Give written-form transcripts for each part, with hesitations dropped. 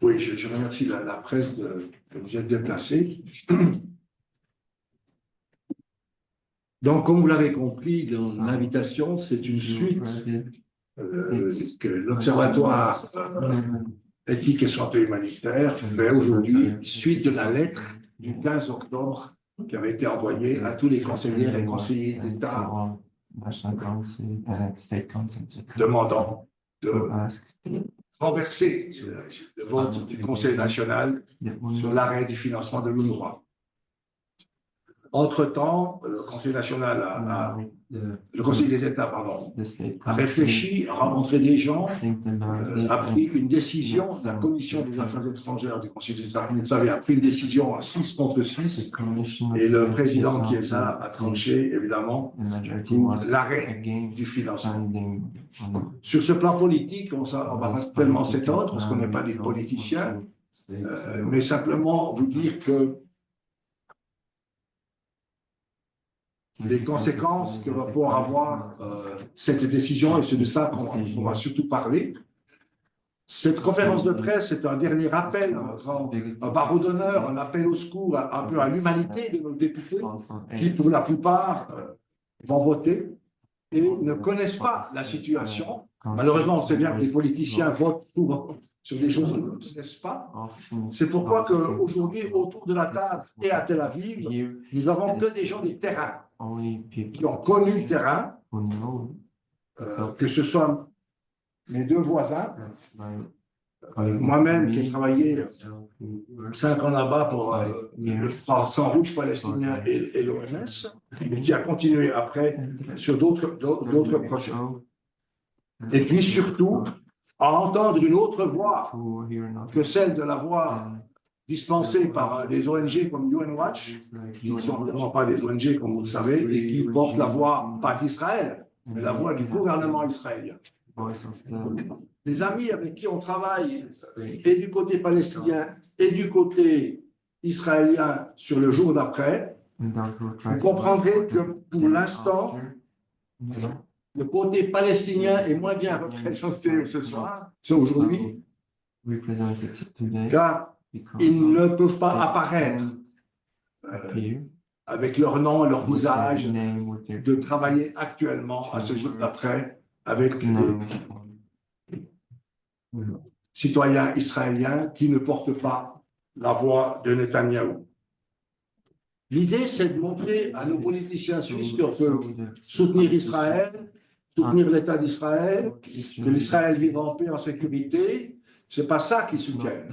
Oui, je remercie la presse de vous être déplacée. Donc, comme vous l'avez compris dans l'invitation, c'est une suite que l'Observatoire éthique et santé humanitaire fait aujourd'hui, suite de la lettre du 15 octobre qui avait été envoyée à tous les conseillères et conseillers d'État demandant de renverser le vote du Conseil national sur l'arrêt du financement de l'UNRWA. Entre-temps, le Conseil national le Conseil des États, pardon, a réfléchi, a rencontré des gens, a pris une décision, la Commission des Affaires étrangères du Conseil des États, vous savez, a pris une décision à 6 contre 6, et le président Chiesa a tranché, évidemment, pour l'arrêt du financement. Sur ce plan politique, on ne va pas tellement s'étendre, parce qu'on n'est pas des politiciens, mais simplement vous dire que les conséquences que va pouvoir avoir cette décision, et c'est de ça qu'on va surtout parler. Cette conférence de presse est un dernier appel, un barreau d'honneur, un appel au secours, un peu à l'humanité de nos députés, qui pour la plupart vont voter et ne connaissent pas la situation. Malheureusement, on sait bien que les politiciens votent souvent sur des choses qu'ils ne connaissent pas. C'est pourquoi qu'aujourd'hui, autour de la table et à Tel Aviv, nous avons que des gens des terrains qui ont connu le terrain, que ce soit mes deux voisins, moi-même qui ai travaillé 5 ans là-bas pour le Sang Rouge palestinien et l'OMS, et qui a continué après sur d'autres projets. Et puis surtout, à entendre une autre voix que celle de la voix dispensées par des ONG comme UN Watch, qui ne sont vraiment pas des ONG, comme vous le savez, et qui portent la voix, pas d'Israël, mais la voix du gouvernement israélien. Les amis avec qui on travaille, et du côté palestinien et du côté israélien sur le jour d'après, vous comprendrez que pour l'instant, le côté palestinien est moins bien représenté ce soir, aujourd'hui, car ils ne peuvent pas apparaître avec leur nom, leur visage, de travailler actuellement à ce jour d'après avec des citoyens israéliens qui ne portent pas la voix de Netanyahou. L'idée, c'est de montrer à nos politiciens suisses qu'on peut soutenir Israël, soutenir l'État d'Israël, que l'Israël vive en paix, en sécurité. Ce n'est pas ça qu'ils soutiennent.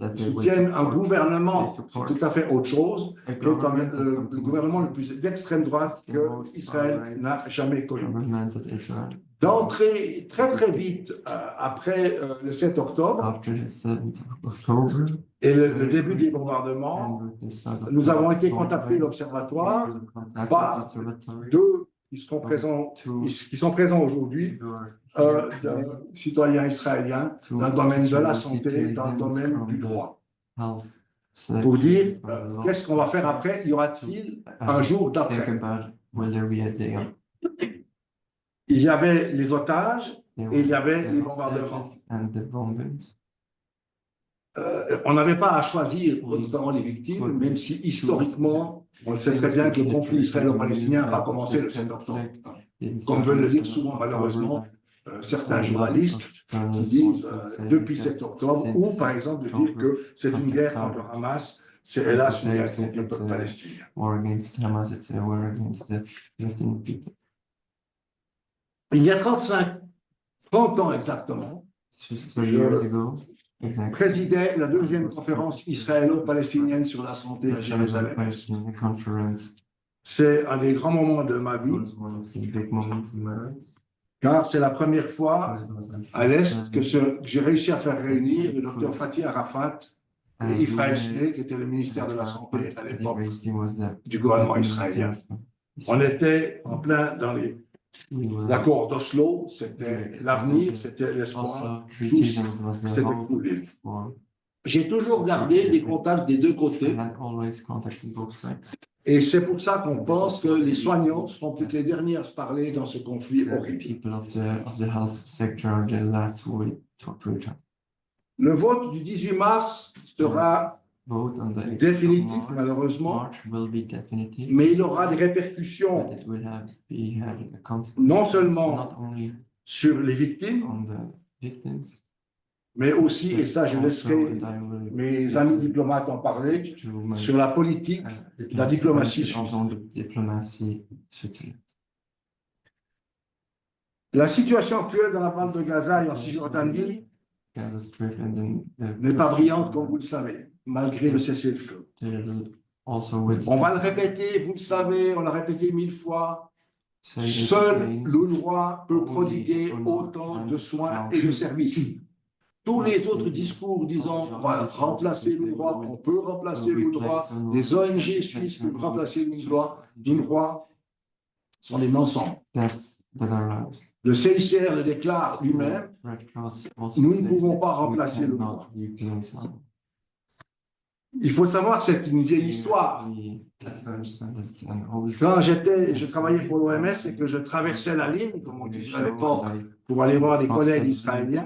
Ils soutiennent un gouvernement, c'est tout à fait autre chose, qui est quand même le gouvernement le plus d'extrême droite que Israël n'a jamais connu. D'entrée très très vite après le 7 octobre et le début des bombardements, nous avons été contactés, l'Observatoire, par deux qui sont présents aujourd'hui, citoyens israéliens, dans le domaine de la santé, dans le domaine du droit. Pour dire, qu'est-ce qu'on va faire après? Y aura-t-il un jour d'après? Il y avait les otages et il y avait les bombardements. On n'avait pas à choisir, notamment les victimes, même si historiquement, on le sait très bien que le conflit israélo-palestinien va commencer le 7 octobre. Comme veulent le dire souvent, malheureusement, certains journalistes qui disent depuis 7 octobre, ou par exemple de dire que c'est une guerre contre le Hamas, c'est hélas une guerre contre le peuple palestinien. Il y a 30 ans exactement, je présidais la deuxième conférence israélo-palestinienne sur la santé à Jérusalem. C'est un des grands moments de ma vie, car c'est la première fois à l'Est que j'ai réussi à faire réunir le docteur Fatih Arafat et Israël Shnei, qui était le ministère de la Santé à l'époque du gouvernement israélien. On était en plein dans l'accord d'Oslo, c'était l'avenir, c'était l'espoir, tout s'était écoulé. J'ai toujours gardé des contacts des deux côtés. Et c'est pour ça qu'on pense que les soignants seront peut-être les derniers à se parler dans ce conflit horrible. Le vote du 18 mars sera Vote on the définitif, March, malheureusement, March will be definitive, mais il aura des répercussions but it will have a consequence non seulement not only sur les victimes, on the victims, mais aussi, et but ça je also, laisserai and I will mes amis diplomates en parler, to my sur la politique, la diplomatie suisse. on the diplomacy Switzerland. La situation actuelle dans la bande de Gaza et en Cisjordanie Gaza Strip and then n'est pas brillante, comme vous le savez, malgré le cessez-le-feu. Also with On va le répéter, vous le savez, on l'a répété 1000 fois. Seul l'UNRWA peut prodiguer autant de soins et de services. Tous les autres discours disant on va remplacer l'UNRWA, on peut remplacer l'UNRWA, les ONG suisses peuvent remplacer l'UNRWA sont des mensonges. Le CICR le déclare lui-même, nous ne pouvons pas remplacer l'UNRWA. Il faut savoir que c'est une vieille histoire. Quand je travaillais pour l'OMS et que je traversais la ligne, comme on disait à l'époque, pour aller voir les collègues israéliens,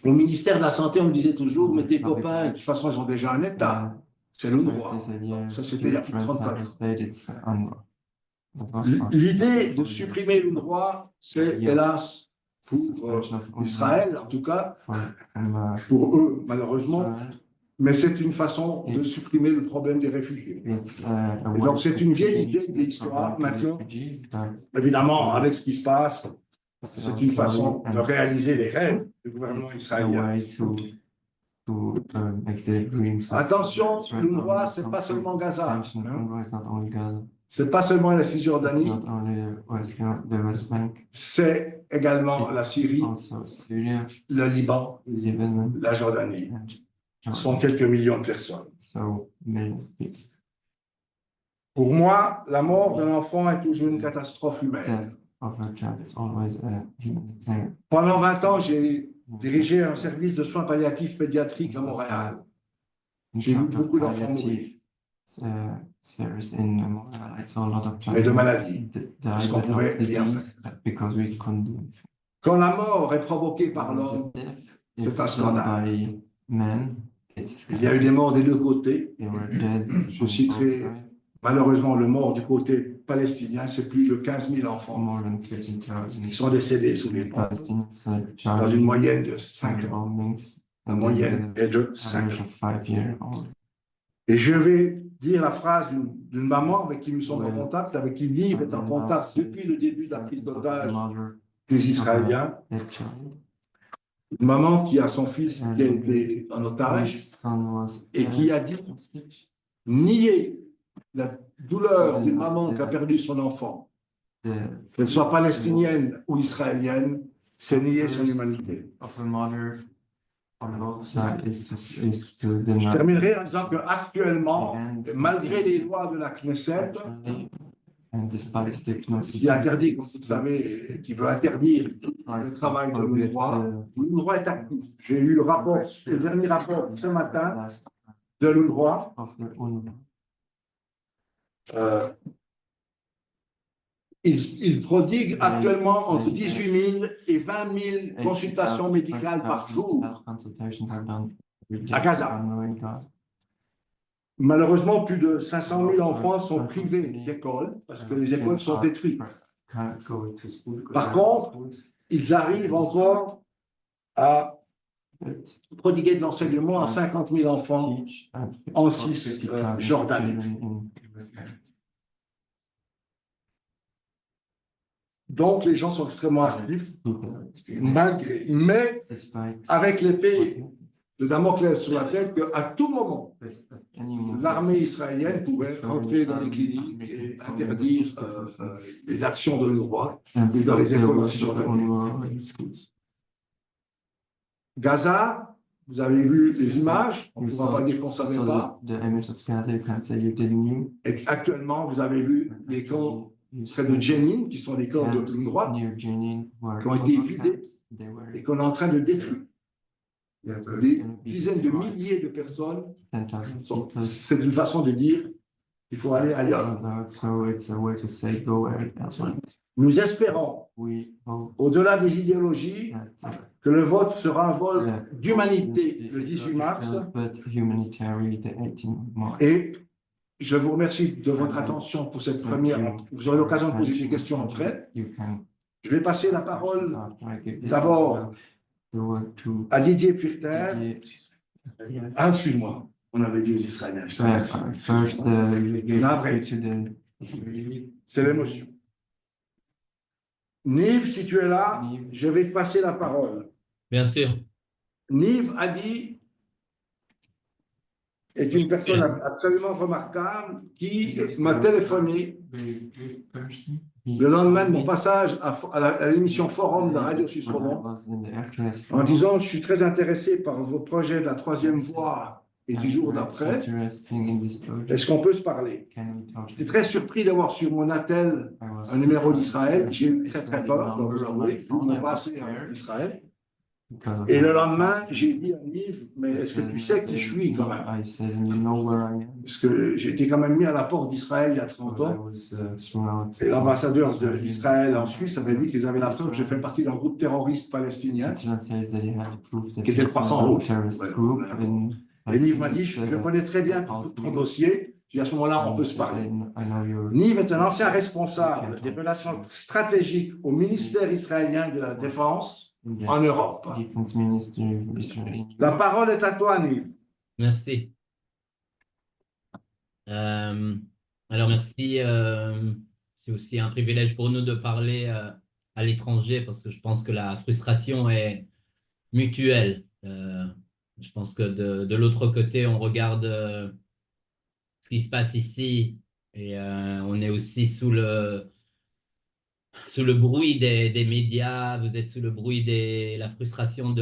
au ministère de la Santé, on me disait toujours, mais tes copains, de toute façon, ils ont déjà un État. C'est l'UNRWA. Ça, c'était il y a plus de 30 ans. L'idée de supprimer l'UNRWA, c'est hélas pour Israël, en tout cas, pour eux, malheureusement, mais c'est une façon de supprimer le problème des réfugiés. Et donc, c'est une vieille histoire. Maintenant, évidemment, avec ce qui se passe, c'est une façon de réaliser les rêves du gouvernement israélien. Attention, l'UNRWA, ce n'est pas seulement Gaza. C'est pas seulement la Cisjordanie, c'est également la Syrie, le Liban, la Jordanie. Ce sont quelques millions de personnes. Pour moi, la mort d'un enfant est toujours une catastrophe humaine. Pendant 20 ans, j'ai dirigé un service de soins palliatifs pédiatriques à Montréal. J'ai vu beaucoup d'enfants mourir. Mais de maladies, parce qu'on pouvait rien faire. Quand la mort est provoquée par l'homme, c'est un scandale. Il y a eu des morts des deux côtés. Je citerai malheureusement le mort du côté palestinien, c'est plus de 15 000 enfants qui sont décédés sous les bombes, dans une moyenne de 5 ans. La moyenne est de 5 ans. Et je vais dire la phrase d'une maman avec qui nous sommes en contact, avec qui Nive est en contact depuis le début de la prise d'otage des Israéliens. Une maman qui a son fils qui a été en otage et qui a dit nier la douleur d'une maman qui a perdu son enfant, qu'elle soit palestinienne ou israélienne, c'est nier son humanité. Je terminerai en disant qu'actuellement, malgré les lois de la Knesset, qui interdit, comme vous le savez, qui veut interdire le travail de l'UNRWA, l'UNRWA est actif. J'ai eu le dernier rapport ce matin de l'UNRWA. Il prodigue actuellement entre 18 000 et 20 000 consultations médicales par jour à Gaza. Malheureusement, plus de 500 000 enfants sont privés d'école parce que les écoles sont détruites. Par contre, ils arrivent encore à prodiguer de l'enseignement à 50 000 enfants en Cisjordanie. Donc, les gens sont extrêmement actifs, mais avec l'épée de Damoclès sur la tête, qu'à tout moment, l'armée israélienne pouvait rentrer dans les cliniques et interdire l'action de l'UNRWA et dans les écoles cisjordaniennes. Gaza, vous avez vu les images, on ne pourra pas dire qu'on ne savait pas. Et actuellement, vous avez vu les camps près de Jenin, qui sont les camps de l'UNRWA, qui ont été vidés et qu'on est en train de détruire. Des dizaines de milliers de personnes. C'est une façon de dire qu'il faut aller ailleurs. Nous espérons, au-delà des idéologies, que le vote sera un vol Yeah. d'humanité le 18 mars. But humanitarian the 18th of March. Et je vous remercie de votre attention pour cette première. Vous aurez l'occasion de poser des questions après. You can Je vais passer la ask parole questions after I give d'abord the word to à Didier Pfirter. Didier. Ah, excuse-moi, on avait dit aux Israéliens. First, you give Navré. speech to the C'est l'émotion. Nive, si tu es là, Nive. je vais te passer la parole. Bien sûr. Nive Hadi est une personne absolument remarquable qui m'a téléphoné very good person. le lendemain de mon passage à l'émission Forum de Radio Suisse Romand en disant je suis très intéressé par vos projets de la troisième voie et du jour d'après. Est-ce qu'on peut se parler? J'étais très surpris d'avoir sur mon attel un numéro d'Israël. J'ai eu très très peur, je dois vous avouer, vu mon passé en Israël. Et le lendemain, j'ai dit à Nive, mais est-ce que tu sais qui je suis quand même? Parce que j'ai été quand même mis à la porte d'Israël il y a 30 ans. Et l'ambassadeur d'Israël en Suisse avait dit qu'ils avaient la preuve que j'ai fait partie d'un groupe terroriste palestinien qui était le Croissant Rouge. Et Nive m'a dit, je connais très bien ton dossier. Et à ce moment-là, on peut se parler. Nive est un ancien responsable des relations stratégiques au ministère israélien de la Défense en Europe. La parole est à toi, Nive. Merci. Alors, merci. C'est aussi un privilège pour nous de parler à l'étranger parce que je pense que la frustration est mutuelle. Je pense que de l'autre côté, on regarde ce qui se passe ici et on est aussi sous le bruit des médias, vous êtes sous le bruit la frustration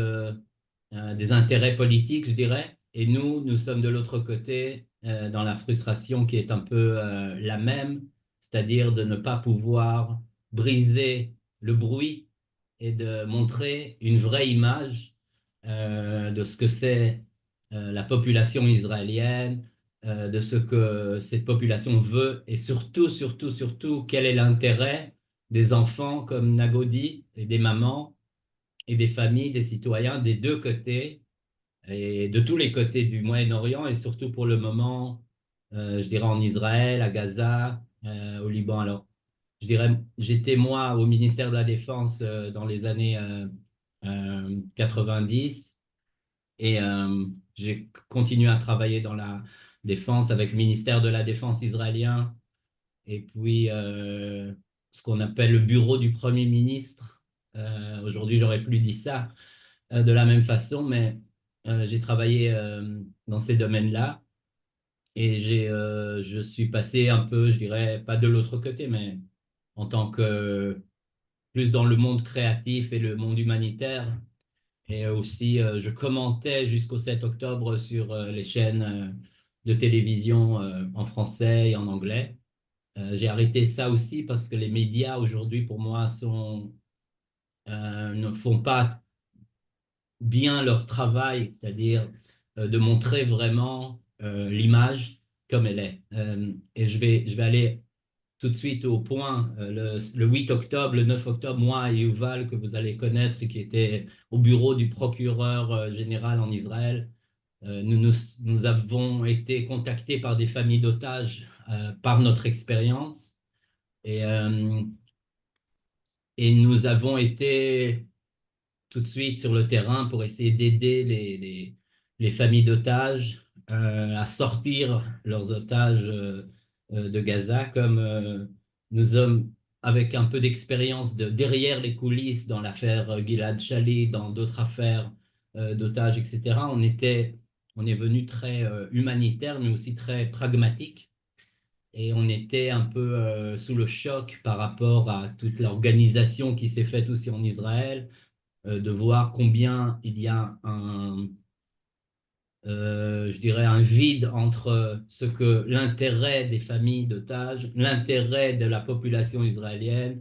des intérêts politiques, je dirais. Et nous sommes de l'autre côté dans la frustration qui est un peu la même, c'est-à-dire de ne pas pouvoir briser le bruit et de montrer une vraie image de ce que c'est la population israélienne, de ce que cette population veut et surtout, quel est l'intérêt des enfants comme Nagodi et des mamans et des familles, des citoyens des deux côtés et de tous les côtés du Moyen-Orient et surtout pour le moment, je dirais en Israël, à Gaza, au Liban. Alors, je dirais, j'étais moi au ministère de la Défense dans les années 90 et j'ai continué à travailler dans la défense avec le ministère de la Défense israélien et puis ce qu'on appelle le bureau du Premier ministre. Aujourd'hui, j'aurais plus dit ça de la même façon, mais j'ai travaillé dans ces domaines-là et je suis passé un peu, je dirais, pas de l'autre côté, mais en tant que plus dans le monde créatif et le monde humanitaire. Et aussi, je commentais jusqu'au 7 octobre sur les chaînes de télévision en français et en anglais. J'ai arrêté ça aussi parce que les médias aujourd'hui, pour moi, ne font pas bien leur travail, c'est-à-dire de montrer vraiment l'image comme elle est. Et je vais aller tout de suite au point. Le 8 octobre, le 9 octobre, moi et Yuval, que vous allez connaître, qui était au bureau du procureur général en Israël, nous avons été contactés par des familles d'otages par notre expérience. Et nous avons été tout de suite sur le terrain pour essayer d'aider les familles d'otages à sortir leurs otages de Gaza, comme nous sommes avec un peu d'expérience derrière les coulisses dans l'affaire Gilad Shalit, dans d'autres affaires d'otages, etc. On est venu très humanitaire, mais aussi très pragmatique. Et on était un peu sous le choc par rapport à toute l'organisation qui s'est faite aussi en Israël, de voir combien il y a je dirais un vide entre ce que l'intérêt des familles d'otages, l'intérêt de la population israélienne.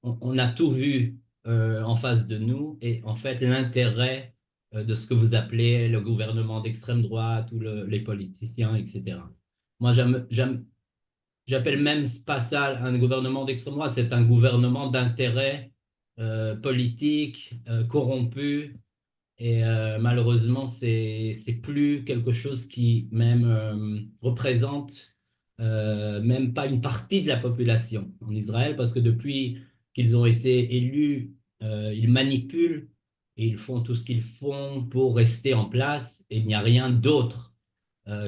On a tout vu en face de nous et en fait l'intérêt de ce que vous appelez le gouvernement d'extrême droite ou les politiciens, etc. Moi, j'appelle même pas ça un gouvernement d'extrême droite, c'est un gouvernement d'intérêt politique, corrompu. Et malheureusement, c'est plus quelque chose qui même représente même pas une partie de la population en Israël, parce que depuis qu'ils ont été élus, ils manipulent et ils font tout ce qu'ils font pour rester en place, et il n'y a rien d'autre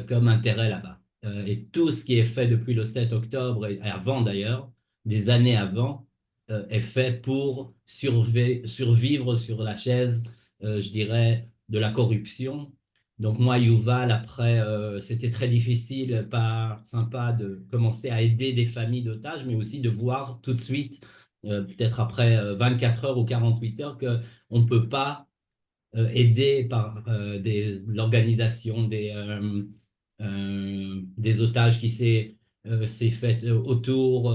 comme intérêt là-bas. Et tout ce qui est fait depuis le 7 octobre, et avant d'ailleurs, des années avant, est fait pour survivre sur la chaise, je dirais, de la corruption. Donc moi, Yuval, après, c'était très difficile, pas sympa de commencer à aider des familles d'otages, mais aussi de voir tout de suite, peut-être après 24 heures ou 48 heures, qu'on ne peut pas aidé par l'organisation des otages qui s'est faite autour,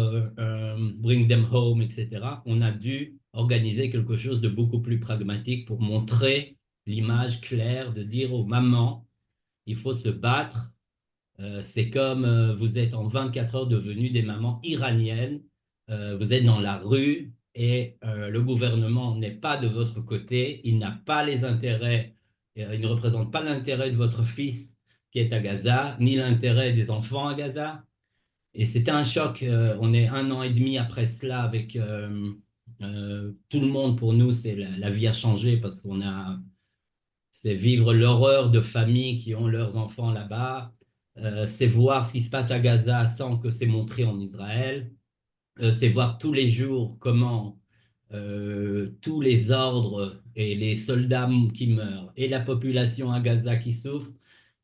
Bring Them Home, etc. On a dû organiser quelque chose de beaucoup plus pragmatique pour montrer l'image claire de dire aux mamans, il faut se battre. C'est comme vous êtes en 24 heures devenus des mamans iraniennes, vous êtes dans la rue et le gouvernement n'est pas de votre côté, il n'a pas les intérêts, il ne représente pas l'intérêt de votre fils qui est à Gaza, ni l'intérêt des enfants à Gaza. Et c'était un choc, on est 1 an et demi après cela avec tout le monde, pour nous, la vie a changé parce c'est vivre l'horreur de familles qui ont leurs enfants là-bas, c'est voir ce qui se passe à Gaza sans que c'est montré en Israël, c'est voir tous les jours comment tous les ordres et les soldats qui meurent et la population à Gaza qui souffre,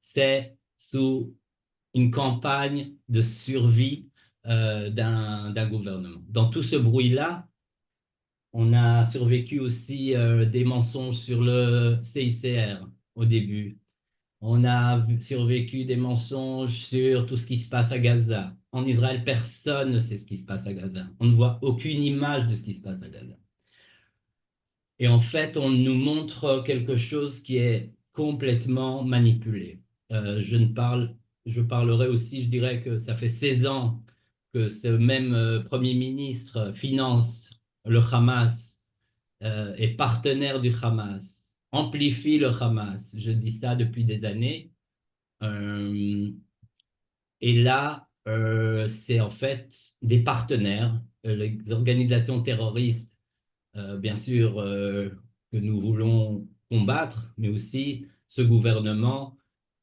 c'est sous une campagne de survie d'un gouvernement. Dans tout ce bruit-là, on a survécu aussi des mensonges sur le CICR au début. On a survécu des mensonges sur tout ce qui se passe à Gaza. En Israël, personne ne sait ce qui se passe à Gaza. On ne voit aucune image de ce qui se passe à Gaza. Et en fait, on nous montre quelque chose qui est complètement manipulé. Je parlerai aussi, je dirais que ça fait 16 ans que ce même Premier ministre finance le Hamas, est partenaire du Hamas, amplifie le Hamas. Je dis ça depuis des années. Euh, et là, c'est en fait des partenaires, les organisations terroristes, bien sûr, que nous voulons combattre, mais aussi ce gouvernement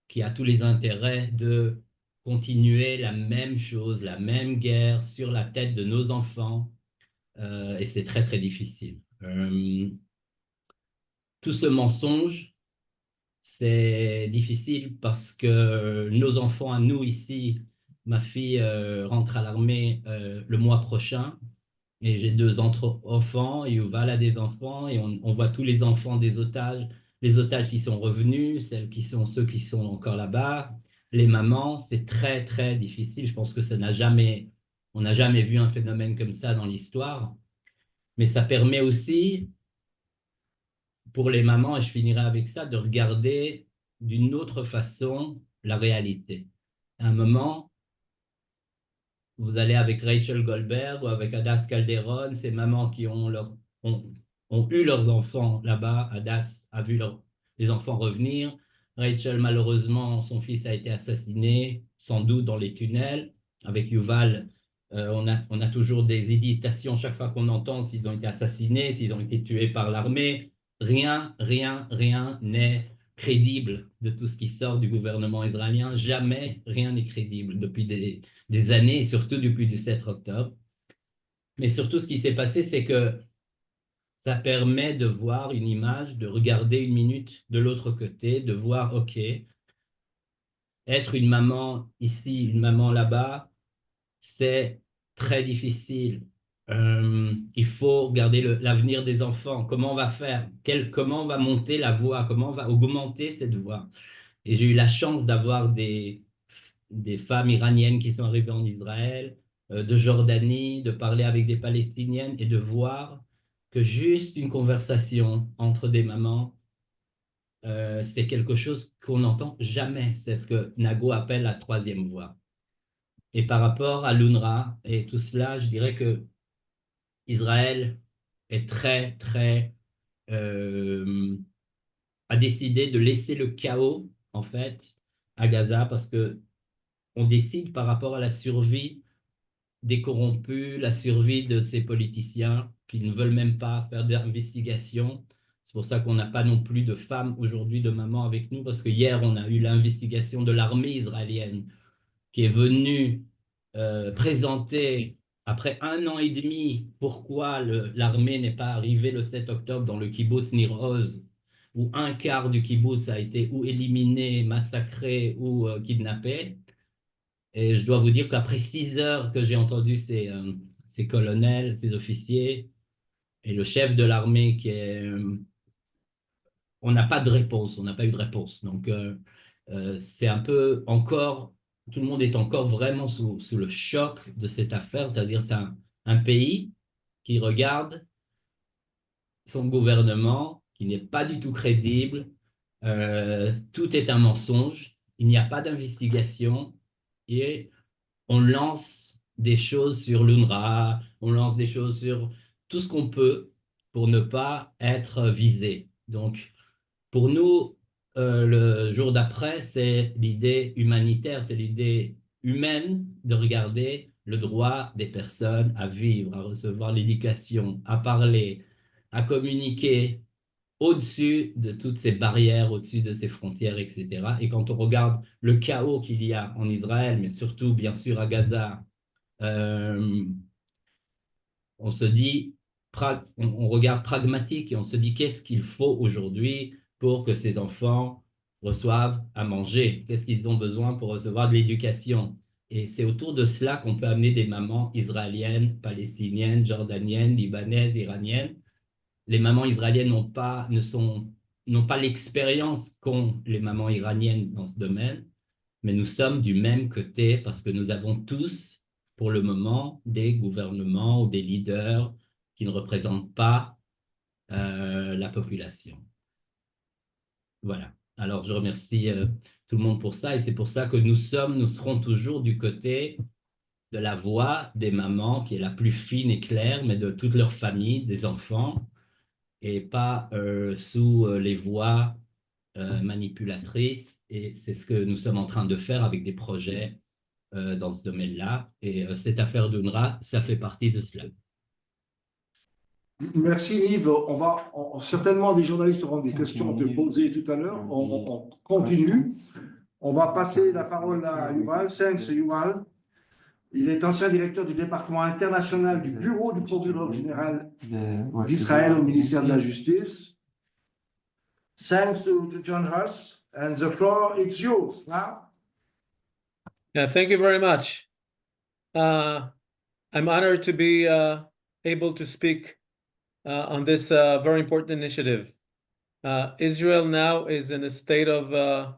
qui a tous les intérêts de continuer la même chose, la même guerre sur la tête de nos enfants, et c'est très, très difficile. Tout ce mensonge, c'est difficile parce que nos enfants à nous ici, ma fille rentre à l'armée le mois prochain et j'ai deux enfants, et Yuval a des enfants et on voit tous les enfants des otages, les otages qui sont revenus, ceux qui sont encore là-bas, les mamans, c'est très très difficile. Je pense que on n'a jamais vu un phénomène comme ça dans l'histoire, mais ça permet aussi pour les mamans, et je finirai avec ça, de regarder d'une autre façon la réalité. À un moment, vous allez avec Rachel Goldberg ou avec Adas Calderon, ces mamans qui ont, ont eu leurs enfants là-bas. Adas a vu les enfants revenir. Rachel, malheureusement, son fils a été assassiné, sans doute dans les tunnels. Avec Yuval, on a toujours des hésitations chaque fois qu'on entend s'ils ont été assassinés, s'ils ont été tués par l'armée. Rien n'est crédible de tout ce qui sort du gouvernement israélien. Jamais rien n'est crédible depuis des années, et surtout depuis le 7 octobre. Mais surtout, ce qui s'est passé, c'est que ça permet de voir une image, de regarder une minute de l'autre côté, de voir, OK, être une maman ici, une maman là-bas, c'est très difficile. Il faut regarder l'avenir des enfants. Comment on va faire? Comment on va monter la voix? Comment on va augmenter cette voix? Et j'ai eu la chance d'avoir des femmes iraniennes qui sont arrivées en Israël, de Jordanie, de parler avec des Palestiniennes et de voir que juste une conversation entre des mamans, c'est quelque chose qu'on n'entend jamais. C'est ce que Nago appelle la troisième voix. Et par rapport à l'UNRWA et tout cela, je dirais que Israël est a décidé de laisser le chaos, en fait, à Gaza parce que on décide par rapport à la survie des corrompus, la survie de ces politiciens qui ne veulent même pas faire d'investigation. C'est pour ça qu'on n'a pas non plus de femmes aujourd'hui, de mamans avec nous, parce que hier, on a eu l'investigation de l'armée israélienne qui est venue présenter, après 1 an et demi, pourquoi l'armée n'est pas arrivée le 7 octobre dans le kibbutz Nir Oz, où un quart du kibbutz a été ou éliminé, massacré ou kidnappé. Et je dois vous dire qu'après 6 heures que j'ai entendu ces colonels, ces officiers, et le chef de l'armée on n'a pas de réponse, on n'a pas eu de réponse. Donc, c'est un peu encore, tout le monde est encore vraiment sous le choc de cette affaire, c'est-à-dire c'est un pays qui regarde son gouvernement, qui n'est pas du tout crédible, tout est un mensonge, il n'y a pas d'investigation et on lance des choses sur l'UNRWA, on lance des choses sur tout ce qu'on peut pour ne pas être visé. Donc, pour nous, le jour d'après, c'est l'idée humanitaire, c'est l'idée humaine de regarder le droit des personnes à vivre, à recevoir l'éducation, à parler, à communiquer au-dessus de toutes ces barrières, au-dessus de ces frontières, etc. Et quand on regarde le chaos qu'il y a en Israël, mais surtout, bien sûr, à Gaza, euh, on se dit, on regarde pragmatique et on se dit qu'est-ce qu'il faut aujourd'hui pour que ces enfants reçoivent à manger? Qu'est-ce qu'ils ont besoin pour recevoir de l'éducation? Et c'est autour de cela qu'on peut amener des mamans israéliennes, palestiniennes, jordaniennes, libanaises, iraniennes. Les mamans israéliennes n'ont pas l'expérience qu'ont les mamans iraniennes dans ce domaine, mais nous sommes du même côté parce que nous avons tous, pour le moment, des gouvernements ou des leaders qui ne représentent pas la population. Voilà. Alors, je remercie tout le monde pour ça et c'est pour ça que nous serons toujours du côté de la voix des mamans qui est la plus fine et claire, mais de toute leur famille, des enfants, et pas sous les voix manipulatrices. Et c'est ce que nous sommes en train de faire avec des projets dans ce domaine-là. Et cette affaire d'UNRWA, ça fait partie de cela. Merci Yves. Certainement des journalistes auront des questions à te poser tout à l'heure. On continue. On va passer la parole à Yuval. Thanks, Yuval. Il est ancien directeur du département international du bureau du procureur général d'Israël au ministère de la Justice. Thanks to join us. And the floor, it's yours. Now. Yeah, thank you very much. I'm honored to be able to speak on this very important initiative. Israel now is in a state of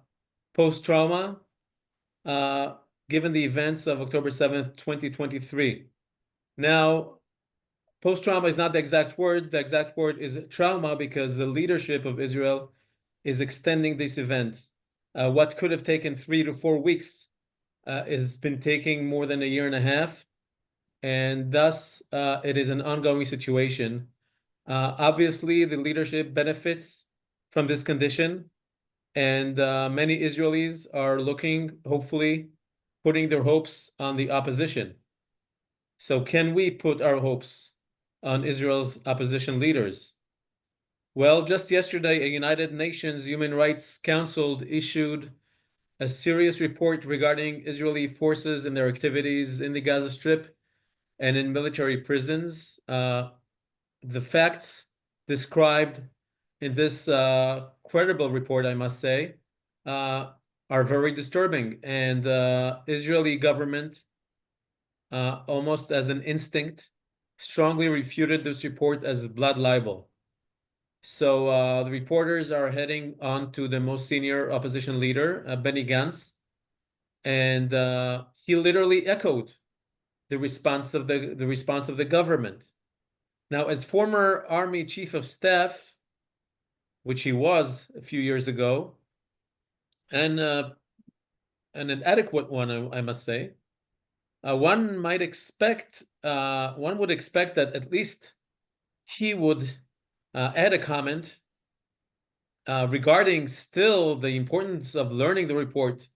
post-trauma, given the events of October 7th, 2023. Now, post-trauma is not the exact word. The exact word is trauma because the leadership of Israel is extending this event. What could have taken 3 to 4 weeks has been taking more than a year and a half. And thus, it is an ongoing situation. Obviously, the leadership benefits from this condition. And many Israelis are looking, hopefully, putting their hopes on the opposition. So can we put our hopes on Israel's opposition leaders? Well, just yesterday, a United Nations Human Rights Council issued a serious report regarding Israeli forces and their activities in the Gaza Strip and in military prisons. The facts described in this credible report, I must say, are very disturbing. And Israeli government, almost as an instinct, strongly refuted this report as blood libel. So the reporters are heading on to the most senior opposition leader, Benny Gantz, and he literally echoed the response of the government. Now, as former Army Chief of Staff, which he was a few years ago, and an adequate one, I must say, one would expect that at least he would add a comment regarding still the importance of learning the report,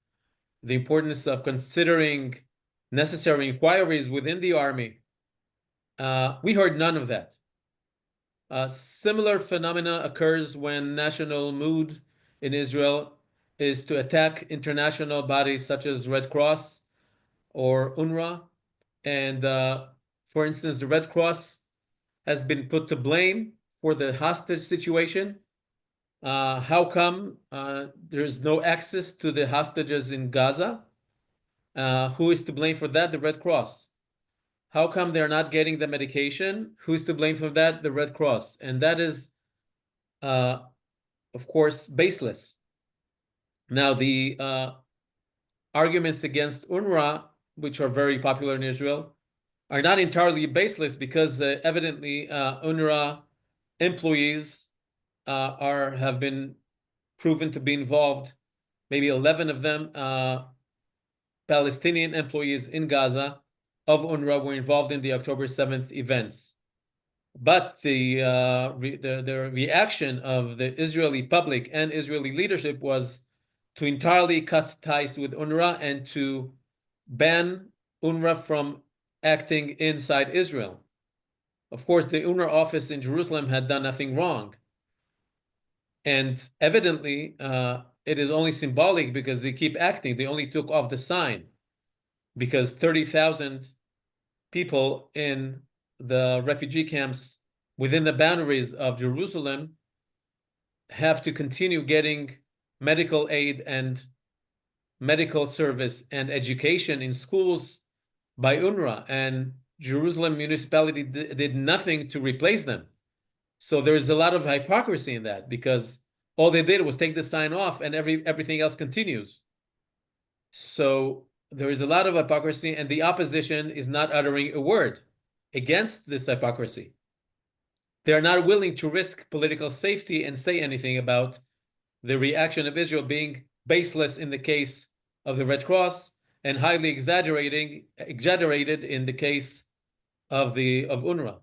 the importance of considering necessary inquiries within the army. We heard none of that. Similar phenomena occurs when national mood in Israel is to attack international bodies such as Red Cross or UNRWA. And for instance, the Red Cross has been put to blame for the hostage situation. How come there's no access to the hostages in Gaza? Who is to blame for that? The Red Cross. How come they're not getting the medication? Who's to blame for that? The Red Cross. And that is, of course, baseless. Now, the arguments against UNRWA, which are very popular in Israel, are not entirely baseless because evidently UNRWA employees have been proven to be involved, maybe 11 of them, Palestinian employees in Gaza of UNRWA were involved in the October 7th events. But the reaction of the Israeli public and Israeli leadership was to entirely cut ties with UNRWA and to ban UNRWA from acting inside Israel. Of course, the UNRWA office in Jerusalem had done nothing wrong. And evidently, it is only symbolic because they keep acting. They only took off the sign because 30,000 people in the refugee camps within the boundaries of Jerusalem have to continue getting medical aid and medical service and education in schools by UNRWA, and Jerusalem municipality did nothing to replace them. So there's a lot of hypocrisy in that because all they did was take the sign off and everything else continues. So there is a lot of hypocrisy, and the opposition is not uttering a word against this hypocrisy. They are not willing to risk political safety and say anything about the reaction of Israel being baseless in the case of the Red Cross and highly exaggerated in the case of UNRWA.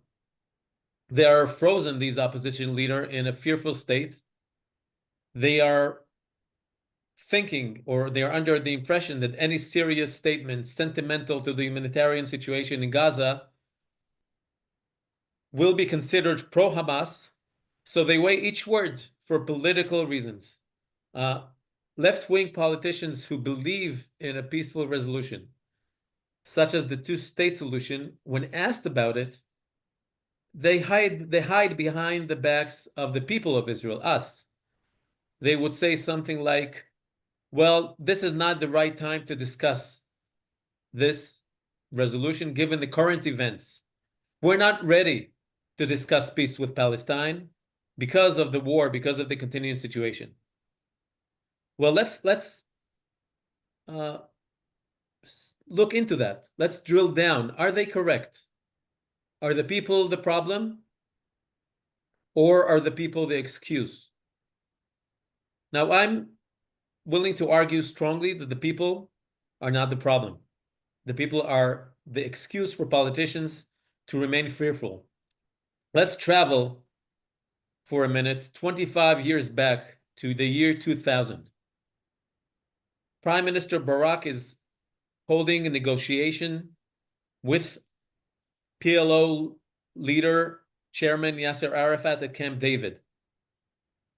They are frozen, these opposition leaders, in a fearful state. They are thinking, or they are under the impression that any serious statement sentimental to the humanitarian situation in Gaza will be considered pro-Hamas, so they weigh each word for political reasons. Left-wing politicians who believe in a peaceful resolution, such as the two-state solution, when asked about it, they hide behind the backs of the people of Israel, us. They would say something like, well, this is not the right time to discuss this resolution given the current events. We're not ready to discuss peace with Palestine because of the war, because of the continuing situation. Well, let's look into that. Let's drill down. Are they correct? Are the people the problem? Or are the people the excuse? Now, I'm willing to argue strongly that the people are not the problem. The people are the excuse for politicians to remain fearful. Let's travel for a minute 25 years back to the year 2000. Prime Minister Barak is holding a negotiation with PLO leader, Chairman Yasser Arafat at Camp David.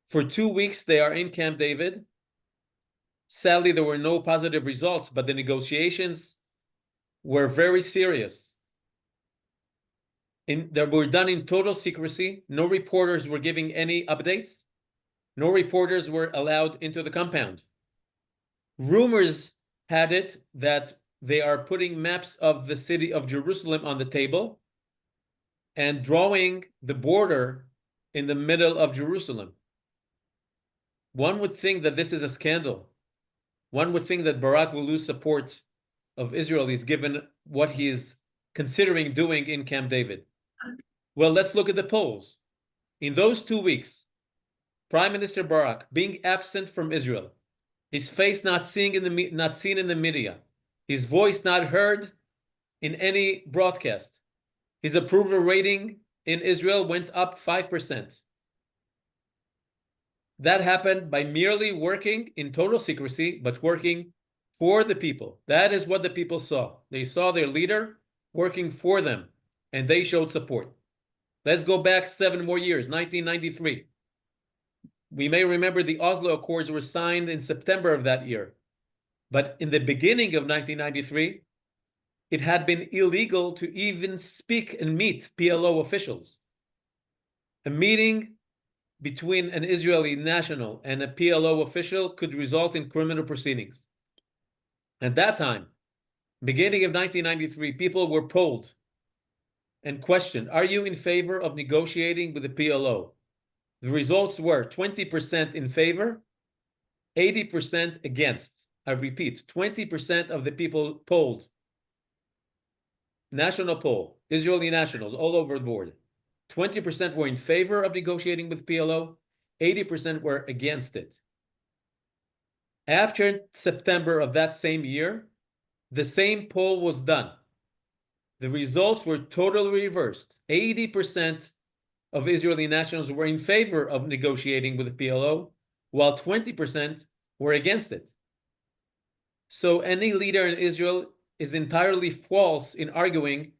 For 2 weeks, they are in Camp David. Sadly, there were no positive results, but the negotiations were very serious. They were done in total secrecy. No reporters were giving any updates. No reporters were allowed into the compound. Rumors had it that they are putting maps of the city of Jerusalem on the table and drawing the border in the middle of Jerusalem. One would think that this is a scandal. One would think that Barak will lose support of Israelis given what he is considering doing in Camp David. Well, let's look at the polls. In those 2 weeks, Prime Minister Barak being absent from Israel, his face not seen in the media, his voice not heard in any broadcast, his approval rating in Israel went up 5%. That happened by merely working in total secrecy, but working for the people. That is what the people saw. They saw their leader working for them, and they showed support. Let's go back 7 more years, 1993. We may remember the Oslo Accords were signed in September of that year. But in the beginning of 1993, it had been illegal to even speak and meet PLO officials. A meeting between an Israeli national and a PLO official could result in criminal proceedings. At that time, beginning of 1993, people were polled and questioned, are you in favor of negotiating with the PLO? The results were 20% in favor, 80% against. I repeat, 20% of the people polled, national poll, Israeli nationals all over the board, 20% were in favor of negotiating with PLO, 80% were against it. After September of that same year, the same poll was done. The results were totally reversed. 80% of Israeli nationals were in favor of negotiating with the PLO, while 20% were against it. So any leader in Israel is entirely false in arguing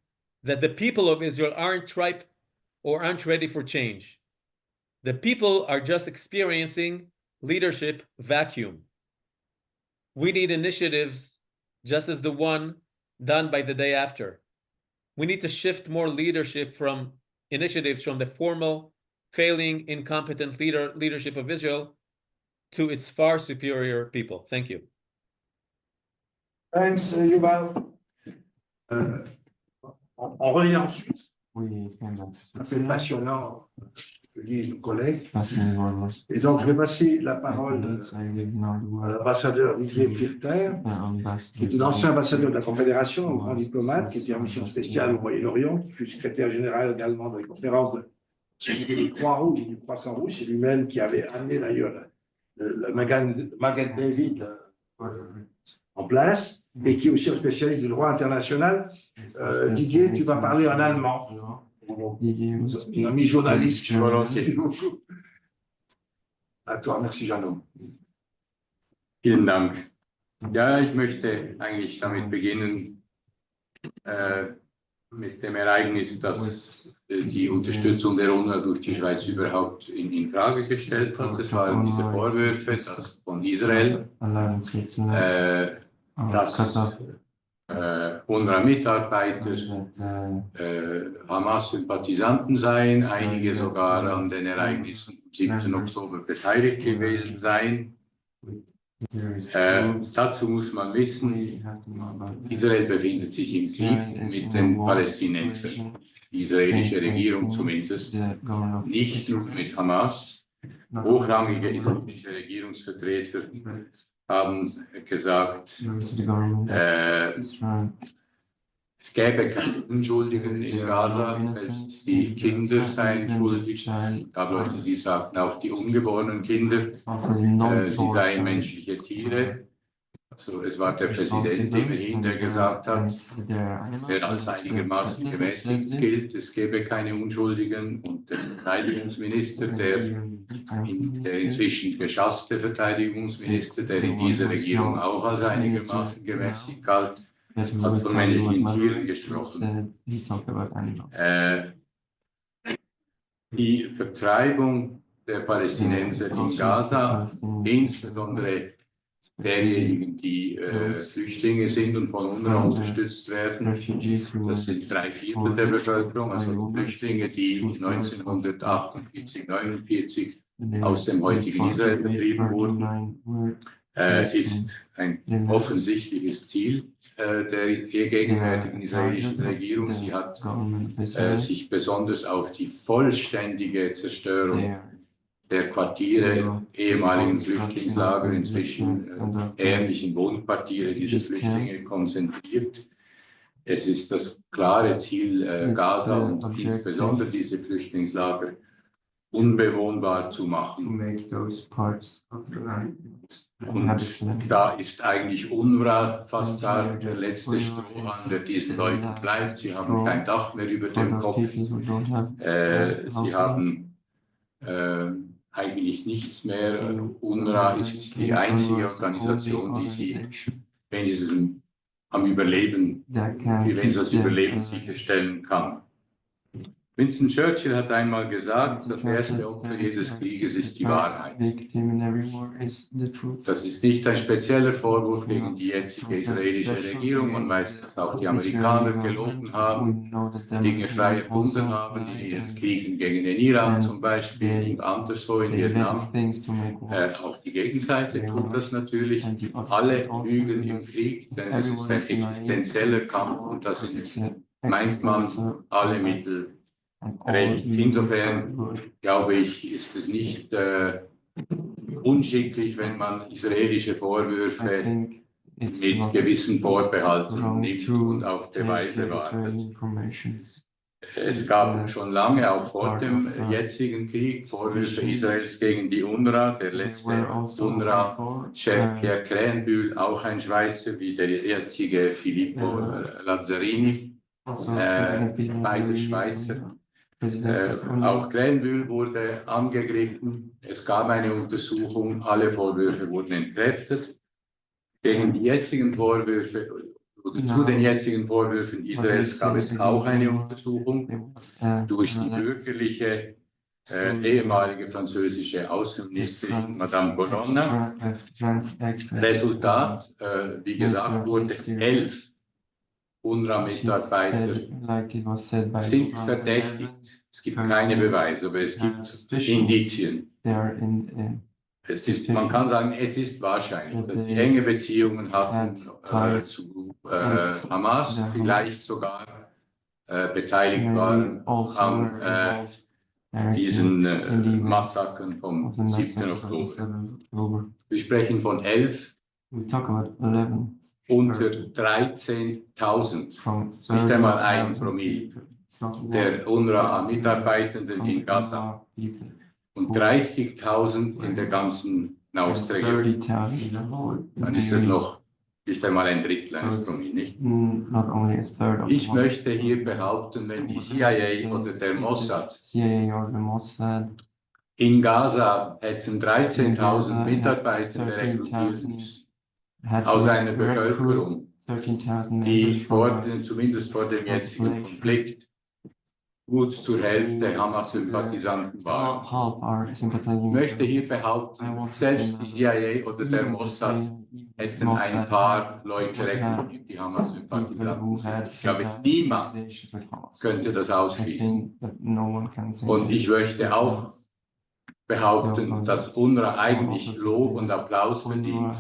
that the people of Israel aren't ripe or aren't ready for change. The people are just experiencing leadership vacuum. We need initiatives just as the one done by the day after. We need to shift more leadership from initiatives from the formal, failing, incompetent leadership of Israel to its far superior people. Thank you. Thanks, Yuval. On revient ensuite. Oui, vraiment. C'est passionnant que disent nos collègues. Fascinant. Et donc, je vais passer la parole à à l'ambassadeur Didier Firter, qui est l'ancien ambassadeur de la Confédération, un grand diplomate, qui était en mission spéciale au Moyen-Orient, qui fut secrétaire général également de la conférence du Croix-Rouge et du Croissant-Rouge. C'est lui-même qui avait amené d'ailleurs le Magen David en place, et qui est aussi un spécialiste du droit international. Didier, tu vas parler en allemand. Un ami journaliste. À toi, merci Jeannot. Vielen Dank. Ja, ich möchte eigentlich damit beginnen, mit dem Ereignis, das die Unterstützung der UNRWA durch die Schweiz überhaupt in Frage gestellt hat. Das waren diese Vorwürfe, dass von Israel, dass UNRWA-Mitarbeiter Hamas-Sympathisanten seien, einige sogar an den Ereignissen am 7. Oktober beteiligt gewesen seien. Dazu muss man wissen, Israel befindet sich im Krieg mit den Palästinensern. Die israelische Regierung zumindest, nicht nur mit Hamas. Hochrangige israelische Regierungsvertreter haben gesagt, es gäbe keine Unschuldigen in Gaza, selbst die Kinder seien schuldig. Es gab Leute, die sagten, auch die ungeborenen Kinder, sie seien menschliche Tiere. Also es war der Präsident immerhin, der gesagt hat, der als einigermaßen gemäßigt gilt, es gäbe keine Unschuldigen. Und der Verteidigungsminister, der inzwischen geschasste Verteidigungsminister, der in dieser Regierung auch als einigermaßen gemäßigt galt, hat von menschlichen Tieren gesprochen. Die Vertreibung der Palästinenser in Gaza, insbesondere derjenigen, die Flüchtlinge sind und von UNRWA unterstützt werden, das sind 3/4 der Bevölkerung, also Flüchtlinge, die 1948, 1949 aus dem heutigen Israel vertrieben wurden, ist ein offensichtliches Ziel der gegenwärtigen israelischen Regierung. Sie hat sich besonders auf die vollständige Zerstörung der Quartiere, ehemaligen Flüchtlingslager, inzwischen ähnlichen Wohnquartiere dieser Flüchtlinge konzentriert. Es ist das klare Ziel, Gaza und insbesondere diese Flüchtlingslager unbewohnbar zu to machen. make those parts of the land Und inhabitable. da ist eigentlich UNRWA fast Und da hier der der letzte UNRWA Strohhalm, ist der diesen der Leuten last bleibt. Sie haben straw kein Dach mehr über for dem those Kopf. people who don't have Sie haben eigentlich nichts mehr. UNRWA ist die einzige Organisation, die sie wenigstens am Überleben, wenn sie das Überleben sicherstellen kann. Winston Churchill hat einmal gesagt, das erste Opfer jedes Krieges ist die Wahrheit. Das ist nicht ein spezieller Vorwurf gegen die jetzige israelische Regierung. Man weiß, dass auch die Amerikaner gelogen haben, Dinge frei erfunden haben, in ihren Kriegen gegen den Iran zum Beispiel und anderswo in Vietnam. Auch die Gegenseite tut das natürlich. Alle lügen im Krieg, denn es ist ein existenzieller Kampf und das meint man alle Mittel recht. Insofern glaube ich, ist es nicht unschicklich, wenn man israelische Vorwürfe mit gewissen Vorbehalten nimmt und auf Beweise wartet. Es gab schon lange, auch vor dem jetzigen Krieg, Vorwürfe Israels gegen die UNRWA. Der letzte UNRWA-Chef Pierre Krähenbühl, auch ein Schweizer, wie der jetzige Filippo Lazzarini, beide Schweizer. Auch Krähenbühl wurde angegriffen. Es gab eine Untersuchung, alle Vorwürfe wurden entkräftet. Gegen die jetzigen Vorwürfe oder zu den jetzigen Vorwürfen Israels gab es auch eine Untersuchung durch die bürgerliche ehemalige französische Außenministerin Madame Colonna. Resultat, wie gesagt, wurde 11 UNRWA-Mitarbeiter sind verdächtigt. Es gibt keine Beweise, aber es gibt Indizien. Man kann sagen, es ist wahrscheinlich, dass sie enge Beziehungen hatten zu Hamas, vielleicht sogar beteiligt waren an diesen Massakern vom 7. Oktober. Wir sprechen von 11 unter 13.000, nicht einmal 1 Promille der UNRWA-Mitarbeitenden in Gaza und 30.000 in der ganzen Nahostregion. Dann ist es noch nicht einmal ein Drittel eines Promille, nicht? Ich möchte hier behaupten, wenn die CIA oder der Mossad in Gaza hätten 13.000 Mitarbeiter rekrutieren müssen, aus einer Bevölkerung, die zumindest vor dem jetzigen Konflikt gut zur Hälfte Hamas-Sympathisanten waren. Ich möchte hier behaupten, selbst die CIA oder der Mossad hätten ein paar Leute rekrutiert, die Hamas-Sympathisanten sind. Ich glaube, niemand könnte das ausschließen. Und ich möchte auch behaupten, dass UNRWA eigentlich Lob und Applaus verdient,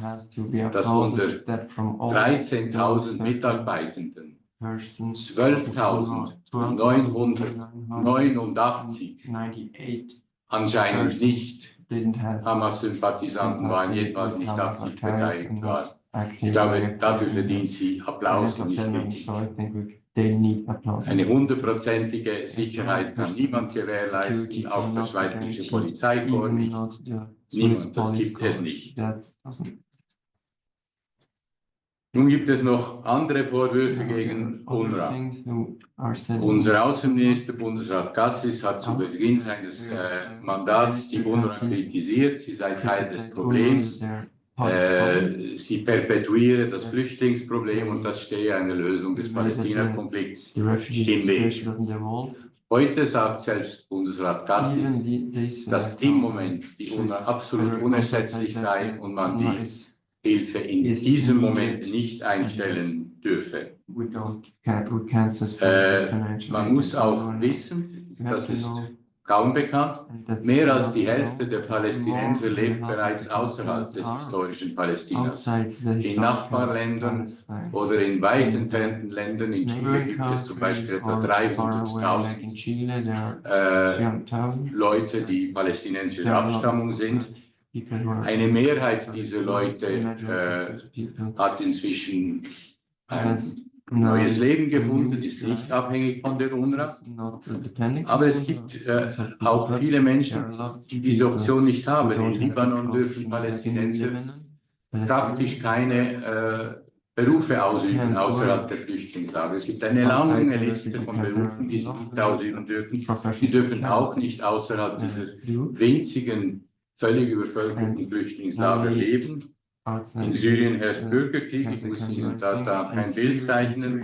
dass unter 13.000 Mitarbeitenden 12.989 anscheinend nicht Hamas-Sympathisanten waren, jedenfalls nicht aktiv beteiligt waren. Ich glaube, dafür verdient sie Applaus und nicht Kritik. Eine 100%ige Sicherheit kann niemand gewährleisten, auch der schweizerische Polizeikorps nicht. Niemand, das gibt es nicht. Nun gibt es noch andere Vorwürfe gegen UNRWA. Unser Außenminister, Bundesrat Gassis, hat zu Beginn seines Mandats die UNRWA kritisiert. Sie sei Teil des Problems. Sie perpetuiere das Flüchtlingsproblem und das stehe einer Lösung des Palästina-Konflikts im Weg. Heute sagt selbst Bundesrat Gassis, dass im Moment die UNRWA absolut unersetzlich sei und man die Hilfe in diesem Moment nicht einstellen dürfe. Man muss auch wissen, das ist kaum bekannt, mehr als die Hälfte der Palästinenser lebt bereits außerhalb des historischen Palästinas. In Nachbarländern oder in weit entfernten Ländern, in Chile gibt es zum Beispiel etwa 300.000 Leute, die palästinensischer Abstammung sind. Eine Mehrheit dieser Leute hat inzwischen neues Leben gefunden, ist nicht abhängig von der UNRWA. Aber es gibt auch viele Menschen, die diese Option nicht haben. In Libanon dürfen Palästinenser praktisch keine Berufe ausüben außerhalb der Flüchtlingslager. Es gibt eine lange Liste von Berufen, die sie nicht ausüben dürfen. Sie dürfen auch nicht außerhalb dieser winzigen, völlig übervölkerten Flüchtlingslager leben. In Syrien herrscht Bürgerkrieg, ich muss Ihnen da kein Bild zeichnen.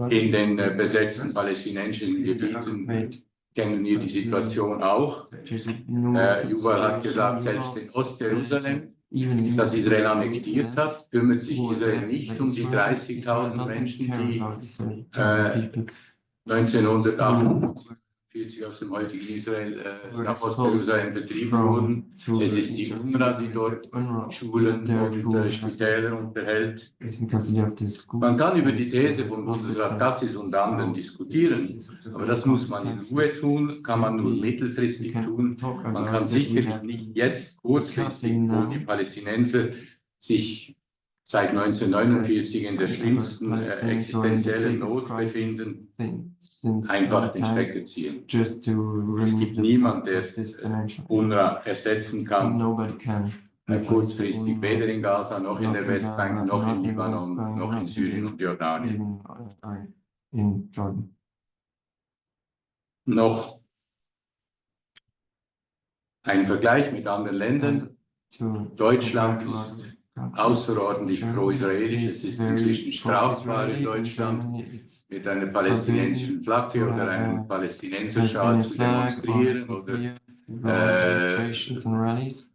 In den besetzten palästinensischen Gebieten kennen wir die Situation auch. Yuval hat gesagt, selbst in Ostjerusalem, das Israel annektiert hat, kümmert sich Israel nicht um die 30.000 Menschen, die 1948 aus dem heutigen Israel nach Ostjerusalem betrieben wurden. Es ist die UNRWA, die dort Schulen und Spitäler unterhält. Man kann über die These von Bundesrat Cassis und anderen diskutieren, aber das muss man in Ruhe tun, kann man nur mittelfristig tun. Man kann sicherlich nicht jetzt kurzfristig, wo die Palästinenser sich seit 1949 in der schlimmsten existenziellen Not befinden, einfach den Stecker ziehen. Es gibt niemanden, der UNRWA ersetzen kann, kurzfristig, weder in Gaza, noch in der Westbank, noch in Libanon, noch in Syrien und Jordanien. Noch ein Vergleich mit anderen Ländern. Deutschland ist außerordentlich pro-israelisch. Es ist inzwischen strafbar in Deutschland, mit einer palästinensischen Flagge oder einem Palästinenserschal zu demonstrieren oder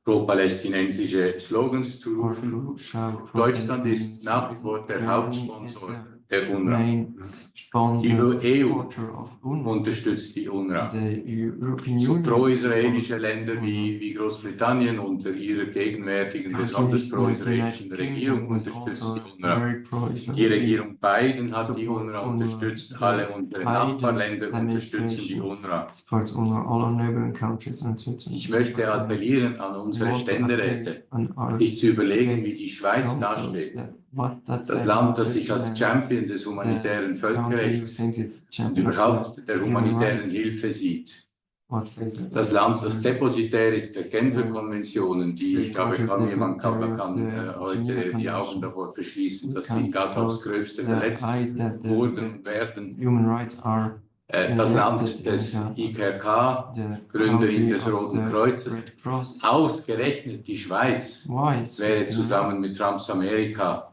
pro-palästinensische Slogans zu rufen. Deutschland ist nach wie vor der Hauptsponsor der UNRWA. Die EU unterstützt die UNRWA. So pro-israelische Länder wie Großbritannien unter ihrer gegenwärtigen, besonders pro-israelischen Regierung unterstützt die UNRWA. Die Regierung Biden hat die UNRWA unterstützt, alle unsere Nachbarländer unterstützen die UNRWA. Ich möchte appellieren an unsere Ständeräte, sich zu überlegen, wie die Schweiz dasteht. Das Land, das sich als Champion des humanitären Völkerrechts und überhaupt der humanitären Hilfe sieht. Das Land, das depositär ist der Genfer Konventionen, die, ich glaube, kann heute die Augen davor verschließen, dass sie ganz aufs Gröbste verletzt wurden und werden. Das Land des IPRK, Gründerin des Roten Kreuzes, ausgerechnet die Schweiz wäre zusammen mit Trumps Amerika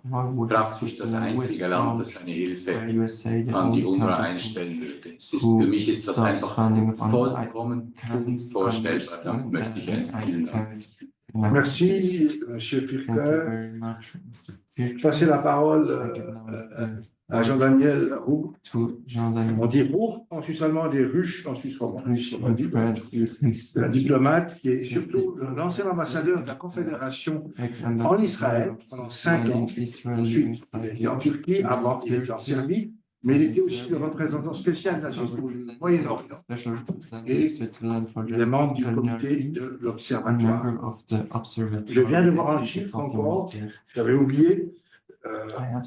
praktisch das einzige Land, das eine Hilfe an die UNRWA einstellen würde. Für mich ist das einfach vollkommen unvorstellbar. Damit möchte ich vielen Dank. Merci, M. Firker. Passer la parole à Jean-Daniel Roux. On dit Roux en suisse allemand, des Ruches en suisse romand. Un diplomate qui est surtout l'ancien ambassadeur de la Confédération en Israël pendant 5 ans. Ensuite, il était en Turquie avant, il était en Serbie, mais il était aussi le représentant spécial de la Suisse pour le Moyen-Orient. Et il est membre du comité de l'Observatoire. Je viens de voir un chiffre encore, j'avais oublié.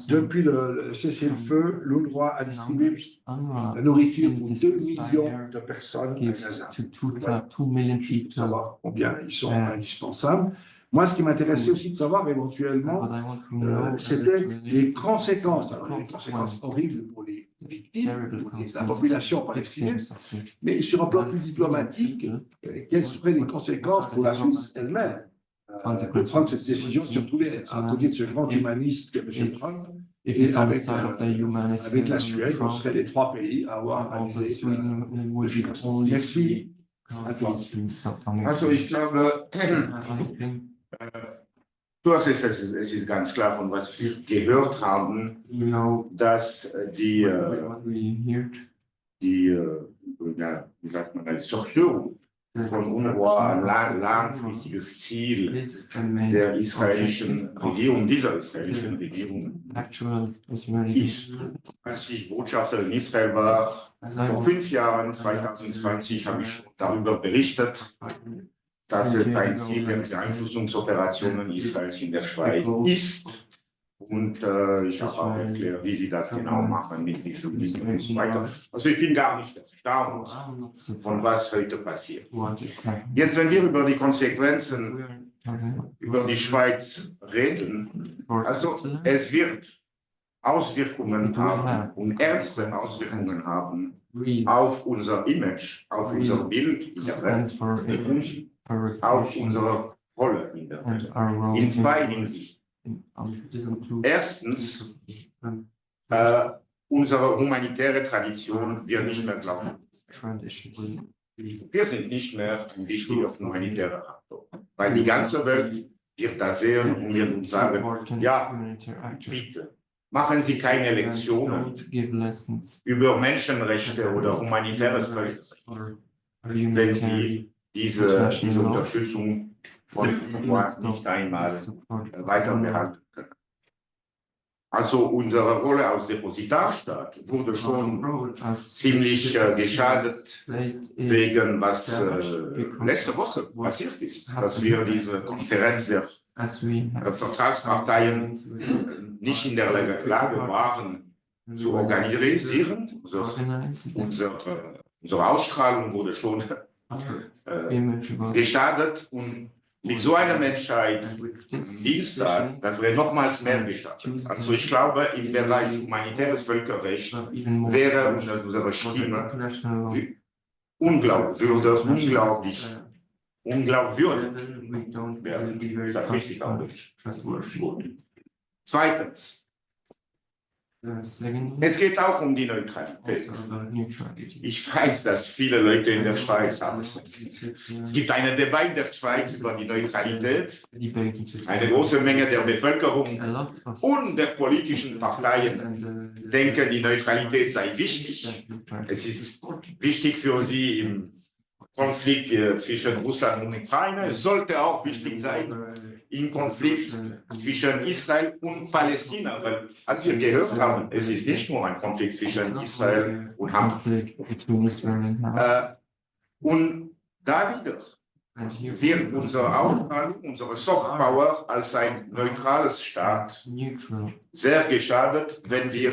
Depuis le cessez-le-feu, l'UNRWA a distribué la nourriture pour 2 millions de personnes à Gaza. Pour savoir combien ils sont indispensables. Moi, ce qui m'intéressait aussi de savoir éventuellement, c'était les conséquences horribles pour les victimes, pour la population palestinienne, mais sur un plan plus diplomatique, quelles seraient les conséquences pour la Suisse elle-même de prendre cette décision, surtout à côté de ce grand humaniste qui est M. Trump, et avec la Suède, on serait les 3 pays à avoir annulé le financement. Merci. Also ich glaube, es ist ganz klar, von was wir gehört haben, dass die wie sagt man, die Zerstörung von UNRWA ein langfristiges Ziel der israelischen Regierung, dieser israelischen Regierung ist. Als ich Botschafter in Israel war, vor 5 Jahren, 2020, habe ich darüber berichtet, dass es ein Ziel der Beeinflussungsoperationen Israels in der Schweiz ist. Und ich habe auch erklärt, wie sie das genau machen, mit wie viel Mitteln und so weiter. Also ich bin gar nicht erstaunt, von was heute passiert. Jetzt, wenn wir über die Konsequenzen über die Schweiz reden, also es wird Auswirkungen haben und erste Auswirkungen haben auf unser Image, auf unser Bild in der Welt und auf unsere Rolle in der Welt. In zwei Hinsichten. Erstens, unsere humanitäre Tradition wird nicht mehr glauben. Wir sind nicht mehr ein wichtiger humanitärer Aktor, weil die ganze Welt wird da sehen und wird uns sagen, ja, bitte, machen Sie keine Lektionen über Menschenrechte oder humanitäres Völkerrecht, wenn Sie diese Unterstützung von UNRWA nicht einmal weiter behalten können. Also unsere Rolle als Depositarstaat wurde schon ziemlich geschadet wegen was letzte Woche passiert ist, dass wir diese Konferenz der Vertragsparteien nicht in der Lage waren zu organisieren. Unsere Ausstrahlung wurde schon geschadet und mit so einem Entscheid am Dienstag, das wäre nochmals mehr geschadet. Also ich glaube, im Bereich humanitäres Völkerrecht wäre unsere Stimme unglaubwürdig werden. Ist das richtig, glaube ich? Zweitens, es geht auch um die Neutralität. Ich weiß, dass viele Leute in der Schweiz haben. Es gibt eine Debatte in der Schweiz über die Neutralität. Eine große Menge der Bevölkerung und der politischen Parteien denken, die Neutralität sei wichtig. Es ist wichtig für sie im Konflikt zwischen Russland und Ukraine. Es sollte auch wichtig sein im Konflikt zwischen Israel und Palästina, weil, als wir gehört haben, es ist nicht nur ein Konflikt zwischen Israel und Hamas. Und da wieder wird unsere Ausstrahlung, unsere Softpower als ein neutrales Staat sehr geschadet, wenn wir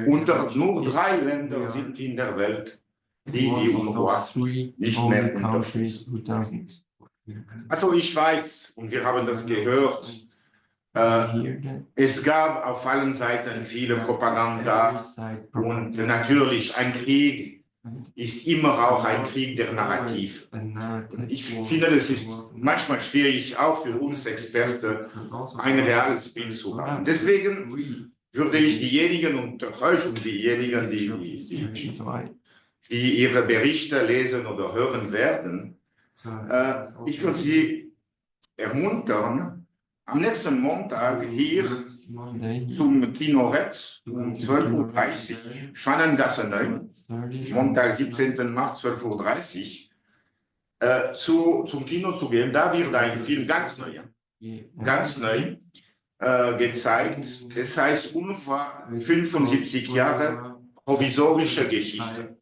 unter nur 3 Länder sind in der Welt, die UNRWA nicht mehr unterstützen. Also die Schweiz, und wir haben das gehört, es gab auf allen Seiten viele Propaganda und natürlich ein Krieg ist immer auch ein Krieg der Narrativ. Ich finde, es ist manchmal schwierig, auch für uns Experten, ein reales Bild zu haben. Deswegen würde ich diejenigen unterstreichen, diejenigen, die ihre Berichte lesen oder hören werden, ich würde Sie ermuntern, am nächsten Montag hier zum Kino Rex um 12:30 Uhr, Schwannengasse 9, Montag, 17. März, 12:30 Uhr, zum Kino zu gehen. Da wird ein Film ganz neu gezeigt. Es heißt UNRWA 75 Jahre provisorische Geschichte.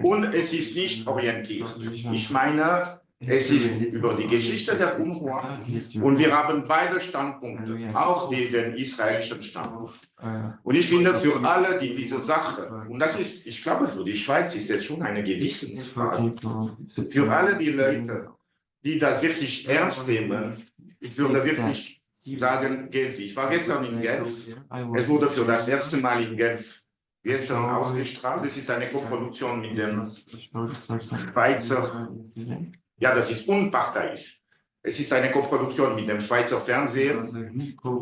Und es ist nicht orientiert. Ich meine, es ist über die Geschichte der UNRWA und wir haben beide Standpunkte, auch den israelischen Standpunkt. Und ich finde, für alle, die diese Sache, und das ist, ich glaube, für die Schweiz ist jetzt schon eine Gewissensfrage, für alle die Leute, die das wirklich ernst nehmen, ich würde wirklich sagen, gehen Sie. Ich war gestern in Genf, es wurde für das erste Mal in Genf gestern ausgestrahlt, es ist eine Koproduktion mit dem Schweizer. Ja, das ist unparteiisch. Es ist eine Koproduktion mit dem Schweizer Fernsehen.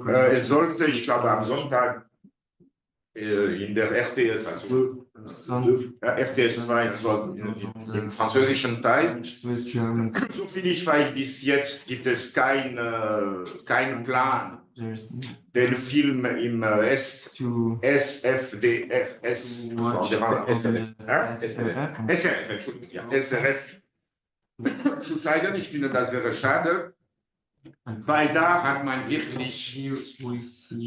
Es sollte, ich glaube, am Sonntag in der RTS, also RTS 2, im französischen Teil. Soviel ich weiß, bis jetzt gibt es keinen Plan, den Film im SRF zu zeigen. Ich finde, das wäre schade, weil da hat man wirklich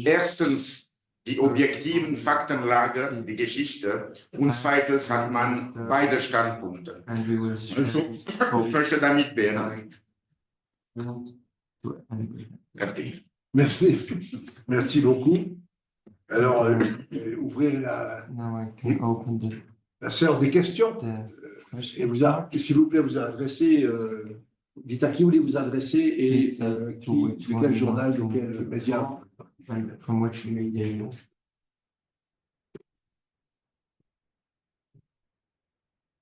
erstens die objektiven Faktenlage, die Geschichte, und zweitens hat man beide Standpunkte. Also, ich möchte damit beenden. Merci. Merci beaucoup. Alors, ouvrez Now I can open la séance des questions. the Et s'il vous plaît, vous adressez, dites à qui vous voulez vous adresser et Please say to which de one quel you journal, want de to- quel média. and from which media you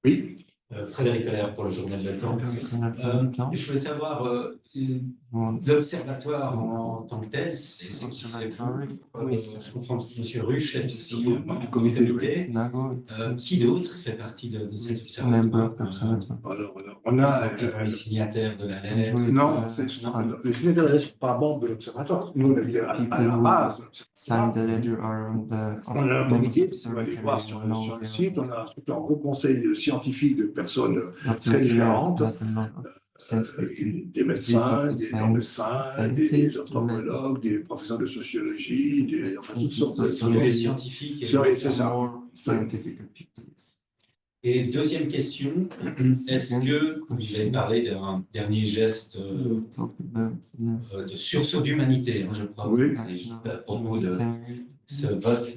Oui. Frédéric Allaire pour le journal Le Temps. Je voulais savoir, want. l'observatoire en tant que tel, c'est qui c'est vous? Je comprends que M. Ruche est aussi membre du comité. Qui d'autre fait partie de cet Member observatoire? of the observatory. Alors, on a. Et les signataires de la lettre? Non, les signataires ne sont pas membres de l'observatoire. Nous, on est à la base. Sign the letter are on On a un comité, the vous allez voir sur observatory. le site, on a un gros conseil scientifique de personnes Observatory différentes. has a lot of scientific Des médecins, des non-médecins, des scientists, anthropologues, des professeurs de sociologie, enfin, toutes sortes Tous les scientifiques. et C'est les ça. more scientific people. Et deuxième question, est-ce que vous avez parlé d'un dernier geste We talked about de sursaut d'humanité, hein, je crois, Oui. à propos de ce vote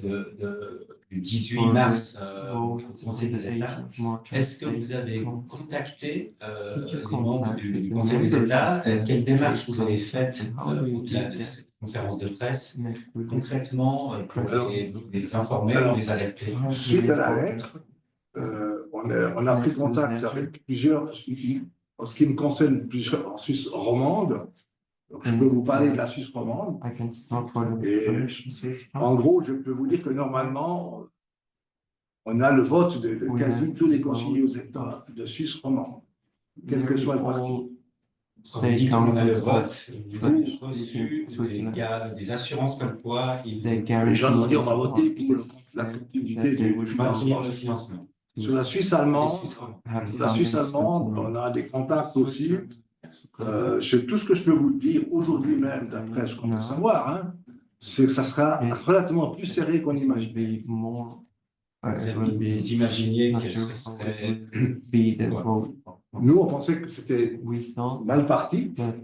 du 18 mars au Conseil des États. Est-ce que vous avez contacté les membres du Conseil des États? Quelle démarche vous avez faite au-delà de cette conférence de presse concrètement pour les informer ou les alerter? Suite à la lettre, on a pris contact avec plusieurs, en ce qui me concerne, plusieurs en Suisse romande. Donc, je peux vous parler de la Suisse romande. I can talk for the Et Swiss en gros, je peux vous dire que normalement, on a le vote de quasi tous les conseillers aux États de Suisse romande, quel que soit le parti. On dit qu'on a le vote, vous avez State reçu Switzerland. des assurances comme quoi They Les guarantee gens ont dit on va us voter pour la that continuité they du would financement. le financement. Sur la Suisse allemande, have la Suisse funding allemande, continue. on a des contacts aussi. Tout ce que je peux vous dire aujourd'hui même, d'après ce qu'on peut savoir, hein, c'est que ça sera relativement plus serré qu'on It will imagine. be more. It will Vous be imaginez not que sure ce how serait it will be the vote. Nous, on pensait que c'était We thought mal parti, that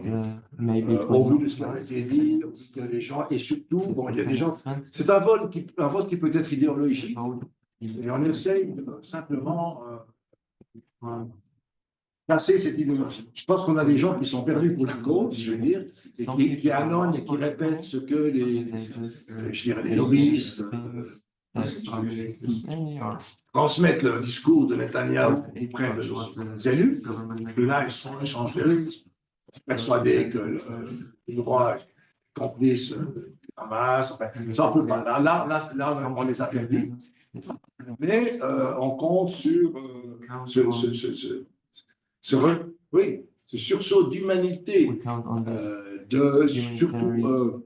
maybe it au would vu de not ce qui a pass. été dit, que les gens, et surtout, bon, il y a des gens, Announcement. c'est un vote qui peut être idéologique, Vote. et on essaye de simplement passer cette idéologie. Je pense qu'on a des gens qui sont perdus pour la cause, je veux dire, et qui annoncent et qui répètent ce que je dirais, les lobbyistes transmettent le discours de Netanyahou auprès de nos élus, que là, ils sont persuadés que le droit est complice du Hamas, enfin, ça on peut pas. Là, on les a perdus. Mais on compte sur ce sursaut d'humanité We count on this. surtout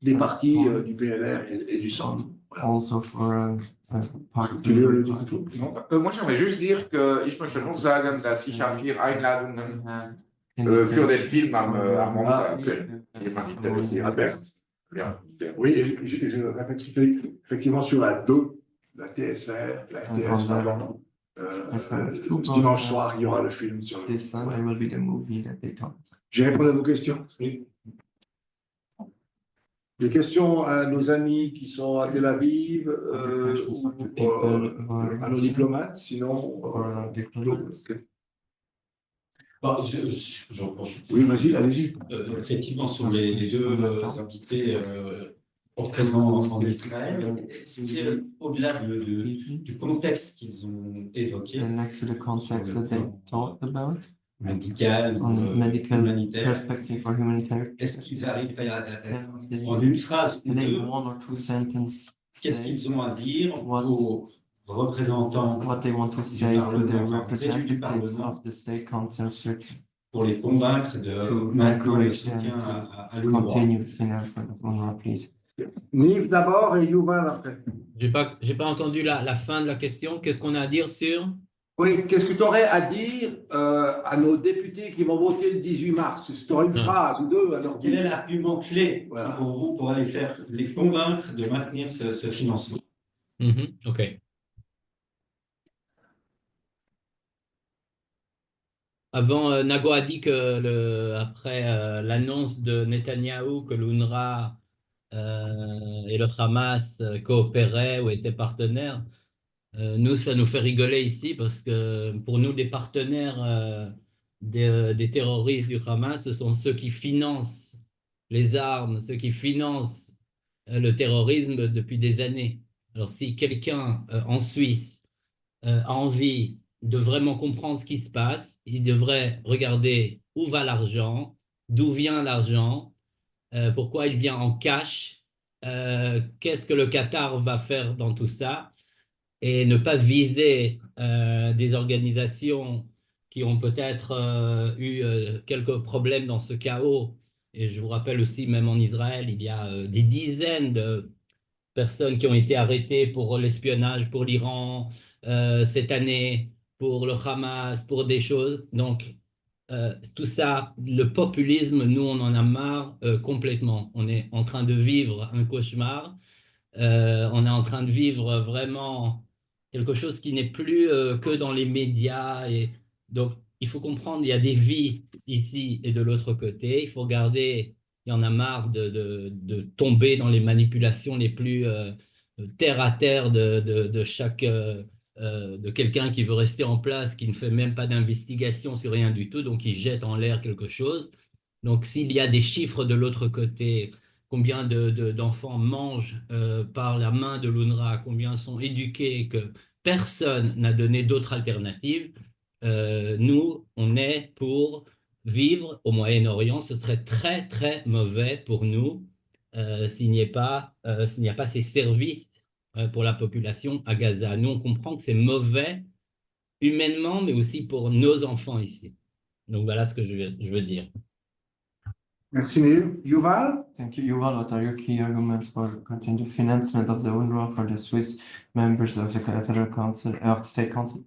des partis du PLR et du centre. Voilà. Also for a Tu veux le party. dire? Moi, j'aimerais juste dire que ich möchte nur sagen, dass ich habe hier Einladungen für den Film am Montag. Jemand interessiert ist. Ja. Oui, et je répète effectivement sur la 2, la TSR, la TS, pardon. Dimanche soir, il y aura le film sur This Sunday will be the movie that they talk. J'ai répondu à vos questions. Des questions à nos amis qui sont à Tel Aviv, à nos diplomates, sinon. Bon, j'en profite. Oui, vas-y, allez-y. Effectivement, sur les deux invités présents en Israël, est-ce qu'il y a, au-delà du contexte qu'ils ont évoqué, And next to the context that they talked about, médical, on medical humanitaire, perspective for humanitarian, est-ce qu'ils arriveraient en une phrase ou in deux, one or two sentences, qu'est-ce say qu'ils ont à dire What- aux représentants what they want to say to the representatives Parlement. of the state council Switzerland pour les convaincre de maintenir le soutien à l'UNRWA? continue the financing of UNRWA, please. Nive d'abord et Yuval après. J'ai pas entendu la fin de la question. Qu'est-ce qu'on a à dire sur? Oui, qu'est-ce que tu aurais à dire à nos députés qui vont voter le 18 mars? Si tu aurais une phrase ou deux à leur Quel est dire. l'argument clé Voilà. pour vous pour aller les convaincre de maintenir ce financement? OK. Avant, Nago a dit que après l'annonce de Netanyahou que l'UNRWA et le Hamas coopéraient ou étaient partenaires, nous, ça nous fait rigoler ici parce que pour nous, les partenaires des terroristes du Hamas, ce sont ceux qui financent les armes, ceux qui financent le terrorisme depuis des années. Alors, si quelqu'un en Suisse a envie de vraiment comprendre ce qui se passe, il devrait regarder où va l'argent, d'où vient l'argent, pourquoi il vient en cash, qu'est-ce que le Qatar va faire dans tout ça, et ne pas viser des organisations qui ont peut-être eu quelques problèmes dans ce chaos. Et je vous rappelle aussi, même en Israël, il y a des dizaines de personnes qui ont été arrêtées pour l'espionnage, pour l'Iran cette année, pour le Hamas, pour des choses. Donc, tout ça, le populisme, nous, on en a marre complètement. On est en train de vivre un cauchemar. On est en train de vivre vraiment quelque chose qui n'est plus que dans les médias. Et donc, il faut comprendre, il y a des vies ici et de l'autre côté. Il faut regarder, il y en a marre de tomber dans les manipulations les plus terre à terre de chaque de quelqu'un qui veut rester en place, qui ne fait même pas d'investigation sur rien du tout, donc il jette en l'air quelque chose. Donc, s'il y a des chiffres de l'autre côté, combien d'enfants mangent par la main de l'UNRWA, combien sont éduqués, que personne n'a donné d'autre alternative, nous, on est pour vivre au Moyen-Orient. Ce serait très, très mauvais pour nous s'il n'y a pas ces services pour la population à Gaza. Nous, on comprend que c'est mauvais humainement, mais aussi pour nos enfants ici. Donc, voilà ce que je veux dire. Merci, Meir. Yuval? Thank you. Yuval, what are your key arguments for continued financement of the UNRWA for the Swiss members of the Federal Council, of the State Council?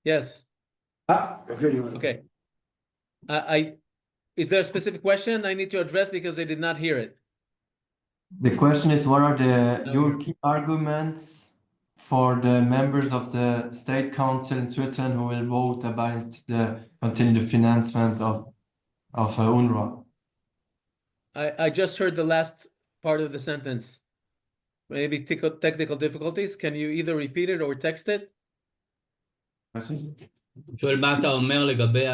Yes. Okay, Yuval. Okay. Is there a specific question I need to address because I did not hear it? The question is, what are your key arguments for the members of the State Council in Switzerland who will vote about the continued financement of UNRWA? I just heard the last part of the sentence. Maybe technical difficulties. Can you either repeat it or text it? שואל מה אתה אומר לגבי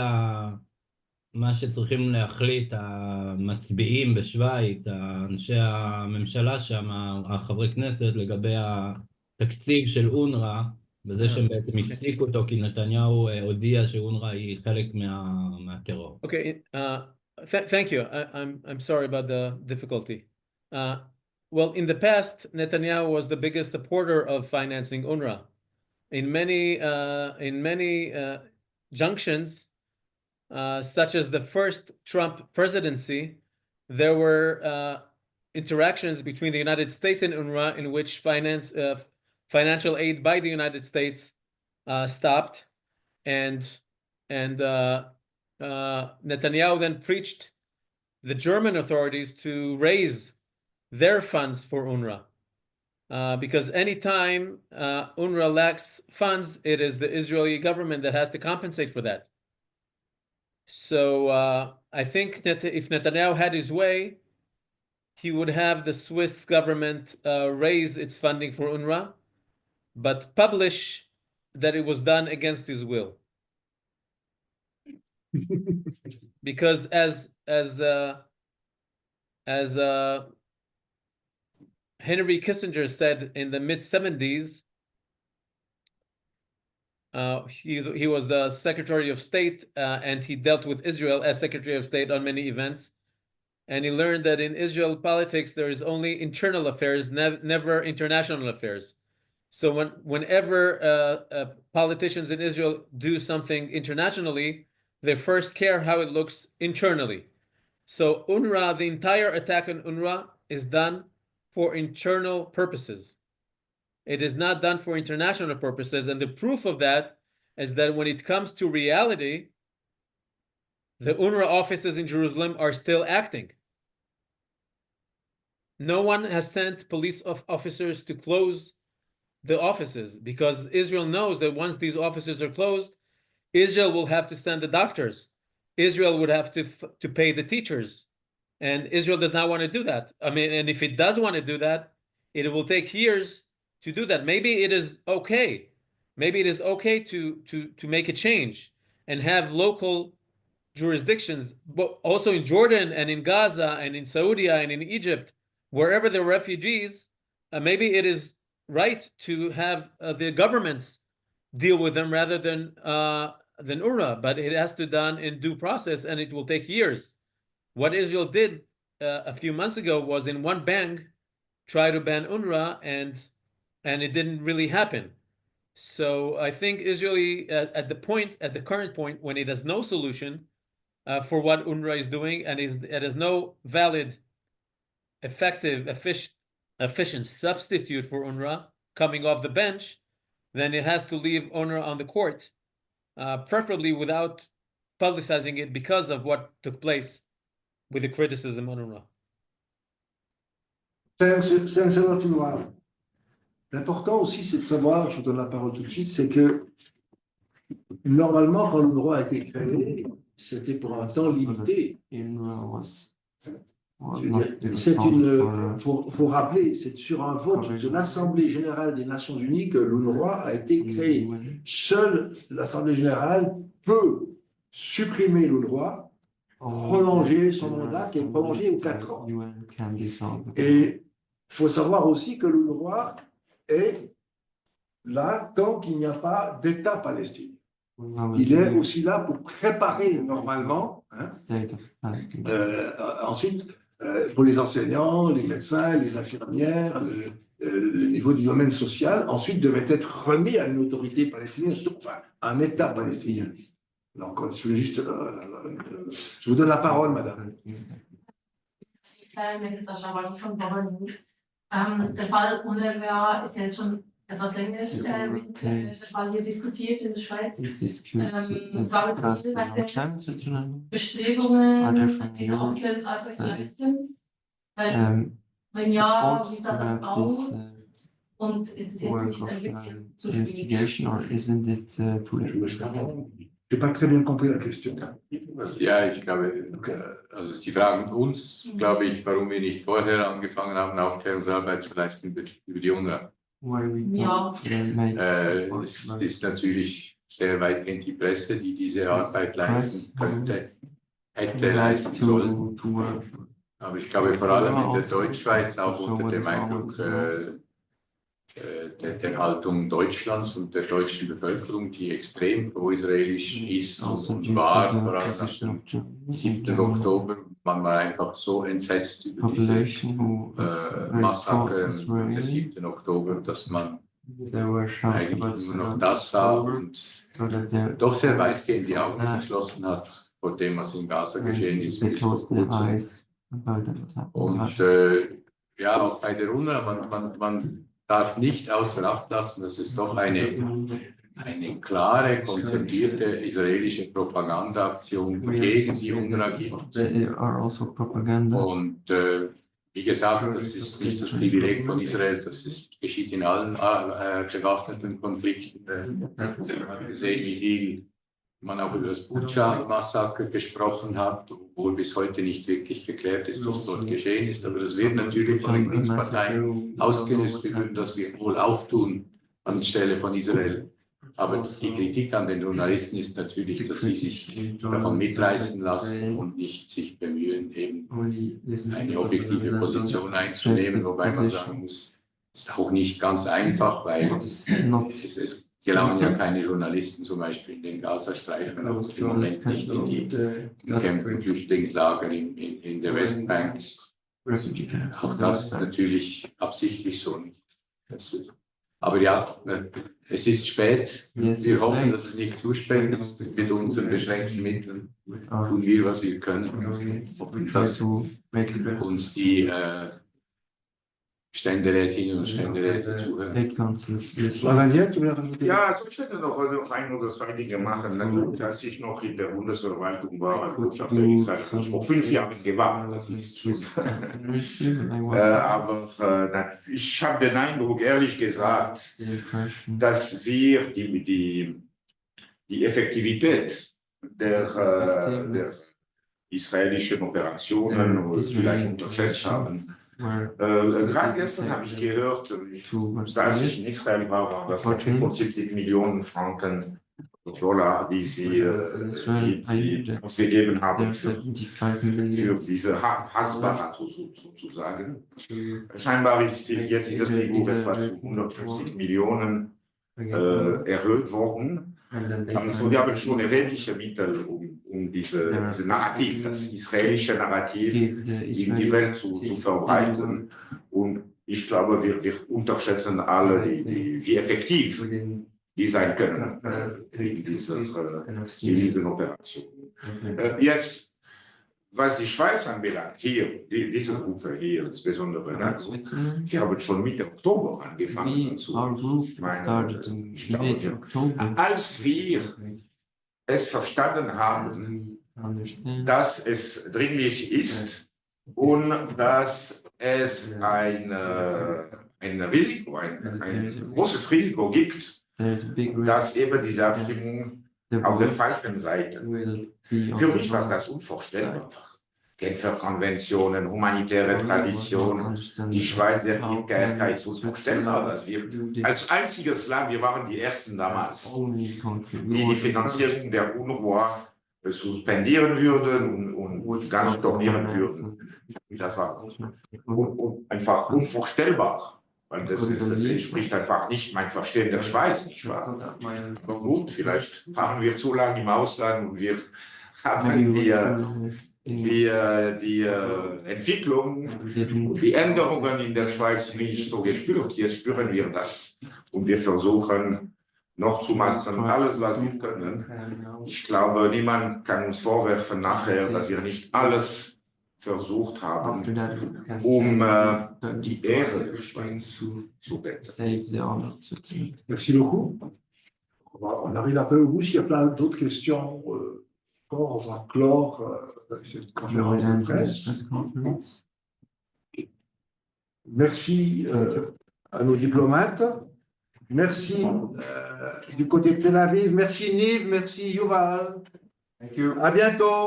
מה שצריכים להחליט המצביעים בשוויץ, אנשי הממשלה שם, החברי כנסת, לגבי התקציב של אונר"א, בזה שהם בעצם הפסיקו אותו כי נתניהו הודיע שאונר"א היא חלק מהטרור. Okay, thank you. I'm sorry about the difficulty. Well, in the past, Netanyahu was the biggest supporter of financing UNRWA. In many junctions, such as the first Trump presidency, there were interactions between the United States and UNRWA in which financial aid by the United States stopped, and Netanyahu then preached the German authorities to raise their funds for UNRWA. Because anytime UNRWA lacks funds, it is the Israeli government that has to compensate for that. So I think that if Netanyahu had his way, he would have the Swiss government raise its funding for UNRWA, but publish that it was done against his will. Because as Henry Kissinger said in the mid-70s, he was the Secretary of State and he dealt with Israel as Secretary of State on many events. And he learned that in Israel politics, there is only internal affairs, never international affairs. So whenever politicians in Israel do something internationally, they first care how it looks internally. So UNRWA, the entire attack on UNRWA is done for internal purposes. It is not done for international purposes. And the proof of that is that when it comes to reality, the UNRWA offices in Jerusalem are still acting. no one has sent police officers to close the offices, because Israel knows that once these offices are closed, Israel will have to send the doctors. Israel would have to pay the teachers. And Israel does not want to do that. I mean, and if it does want to do that, it will take years to do that. Maybe it is okay. Maybe it is okay to make a change and have local jurisdictions, but also in Jordan and in Gaza and in Saudi and in Egypt, wherever there are refugees, maybe it is right to have the governments deal with them rather than UNRWA, but it has to be done in due process, and it will take years. What Israel did a few months ago was in one bang try to ban UNRWA, and it didn't really happen. So I think Israel at the current point when it has no solution for what UNRWA is doing, and it has no valid, effective, efficient substitute for UNRWA coming off the bench, then it has to leave UNRWA on the court, preferably without publicizing it because of what took place with the criticism on UNRWA. C'est un savoir tout noir. L'important aussi, c'est de savoir, je vous donne la parole tout de suite, c'est que normalement, quand l'UNRWA a été créé, c'était pour un temps limité. Faut rappeler, c'est sur un vote de l'Assemblée générale des Nations Unies que l'UNRWA a été créée. Seule l'Assemblée générale peut supprimer l'UNRWA, prolonger son mandat qui est prolongé aux 4 ans. Et il faut savoir aussi que l'UNRWA est là tant qu'il n'y a pas d'État palestinien. Il est aussi là pour préparer normalement, ensuite, pour les enseignants, les médecins, les infirmières, le niveau du domaine social, ensuite devait être remis à une autorité palestinienne, enfin, un État palestinien. Donc, je vous donne la parole, madame. Der Fall UNRWA ist ja jetzt schon etwas länger der Fall hier diskutiert in der Schweiz. War es auf dieser Seite Bestrebungen, diese Aufklärungsarbeit zu leisten? Wenn ja, wie sah das aus? Und ist es jetzt nicht ein bisschen zu spät? Je n'ai pas très bien compris la question. Ja, ich glaube, also Sie fragen uns, glaube ich, warum wir nicht vorher angefangen haben, Aufklärungsarbeit zu leisten über die UNRWA. Ja. Es ist natürlich sehr weitgehend die Presse, die diese Arbeit leisten könnte, hätte leisten sollen. Aber ich glaube, vor allem in der Deutschschweiz, auch unter dem Eindruck der Haltung Deutschlands und der deutschen Bevölkerung, die extrem pro-israelisch ist und war, vor allem nach dem 7. Oktober. Man war einfach so entsetzt über diese Massaker am 7. Oktober, dass man eigentlich nur noch das sah und doch sehr weitgehend die Augen geschlossen hat vor dem, was in Gaza geschehen ist. Und ja, auch bei der UNRWA, man darf nicht außer Acht lassen, dass es doch eine klare, konzertierte israelische Propagandaaktion gegen die UNRWA gibt. Und wie gesagt, das ist nicht das Privileg von Israel, das geschieht in allen bewaffneten Konflikten. Wir haben gesehen, wie viel man auch über das Butscha-Massaker gesprochen hat, obwohl bis heute nicht wirklich geklärt ist, was dort geschehen ist. Aber das wird natürlich von den Kriegsparteien ausgenutzt. Wir würden das wohl auch tun anstelle von Israel. Aber die Kritik an den Journalisten ist natürlich, dass sie sich davon mitreißen lassen und nicht sich bemühen, eben eine objektive Position einzunehmen, wobei man sagen muss, es ist auch nicht ganz einfach, weil es gelangen ja keine Journalisten zum Beispiel in den Gazastreifen, aber im Moment nicht in die Kämpfe, Flüchtlingslager in der Westbank. Auch das ist natürlich absichtlich so. Aber ja, es ist spät. Wir hoffen, dass es nicht zu spät ist. Mit unseren beschränkten Mitteln tun wir, was wir können. Und dass uns die Ständerätinnen und Ständeräte zuhören. State councils listen. Daniel, tu voulais rajouter? Ja, also ich hätte noch ein oder zwei Dinge machen. Als ich noch in der Bundesverwaltung war, als Botschafter Israel, habe ich vor 5 Jahren gewartet. Das ist aber ich habe den Eindruck, ehrlich gesagt, dass wir die Effektivität der israelischen Operationen vielleicht unterschätzt haben. Gerade gestern habe ich gehört, als ich in Israel war, waren das 75 Millionen Franken Dollar, die sie ausgegeben haben für diese Hasbara sozusagen. Scheinbar ist jetzt das Niveau etwa zu 150 Millionen erhöht worden. Und wir haben schon erhebliche Mittel, um diese Narrativ, das israelische Narrativ in die Welt zu verbreiten. Und ich glaube, wir unterschätzen alle, wie effektiv die sein können in diesen Operationen. Jetzt, was die Schweiz anbelangt, hier, diese Gruppe hier, insbesondere, wir haben schon Mitte Oktober angefangen. Als wir es verstanden haben, dass es dringlich ist und dass es ein Risiko, ein großes Risiko gibt, dass eben diese Abstimmung auf der falschen Seite. Für mich war das unvorstellbar. Genfer Konventionen, humanitäre Traditionen, die Schweizer Bürgerlichkeit ist unvorstellbar, dass wir als einziges Land, wir waren die Ersten damals, die Finanzierung der UNRWA suspendieren würden und gar nicht stornieren würden. Das war einfach unvorstellbar. Weil das entspricht einfach nicht mein Verstehen der Schweiz, nicht wahr? Aber gut, vielleicht fahren wir zu lange im Ausland und wir haben die Entwicklung und die Änderungen in der Schweiz nicht so gespürt. Hier spüren wir das. Und wir versuchen noch zu machen, alles, was wir können. Ich glaube, niemand kann uns vorwerfen nachher, dass wir nicht alles versucht haben, um die Ehre der Schweiz zu retten. Merci beaucoup. On arrive un peu au bout. S'il y a plein d'autres questions, encore, on va clore cette conférence de presse. Merci à nos diplomates. Merci du côté de Tel Aviv. Merci Niv. Merci Yuval. À bientôt.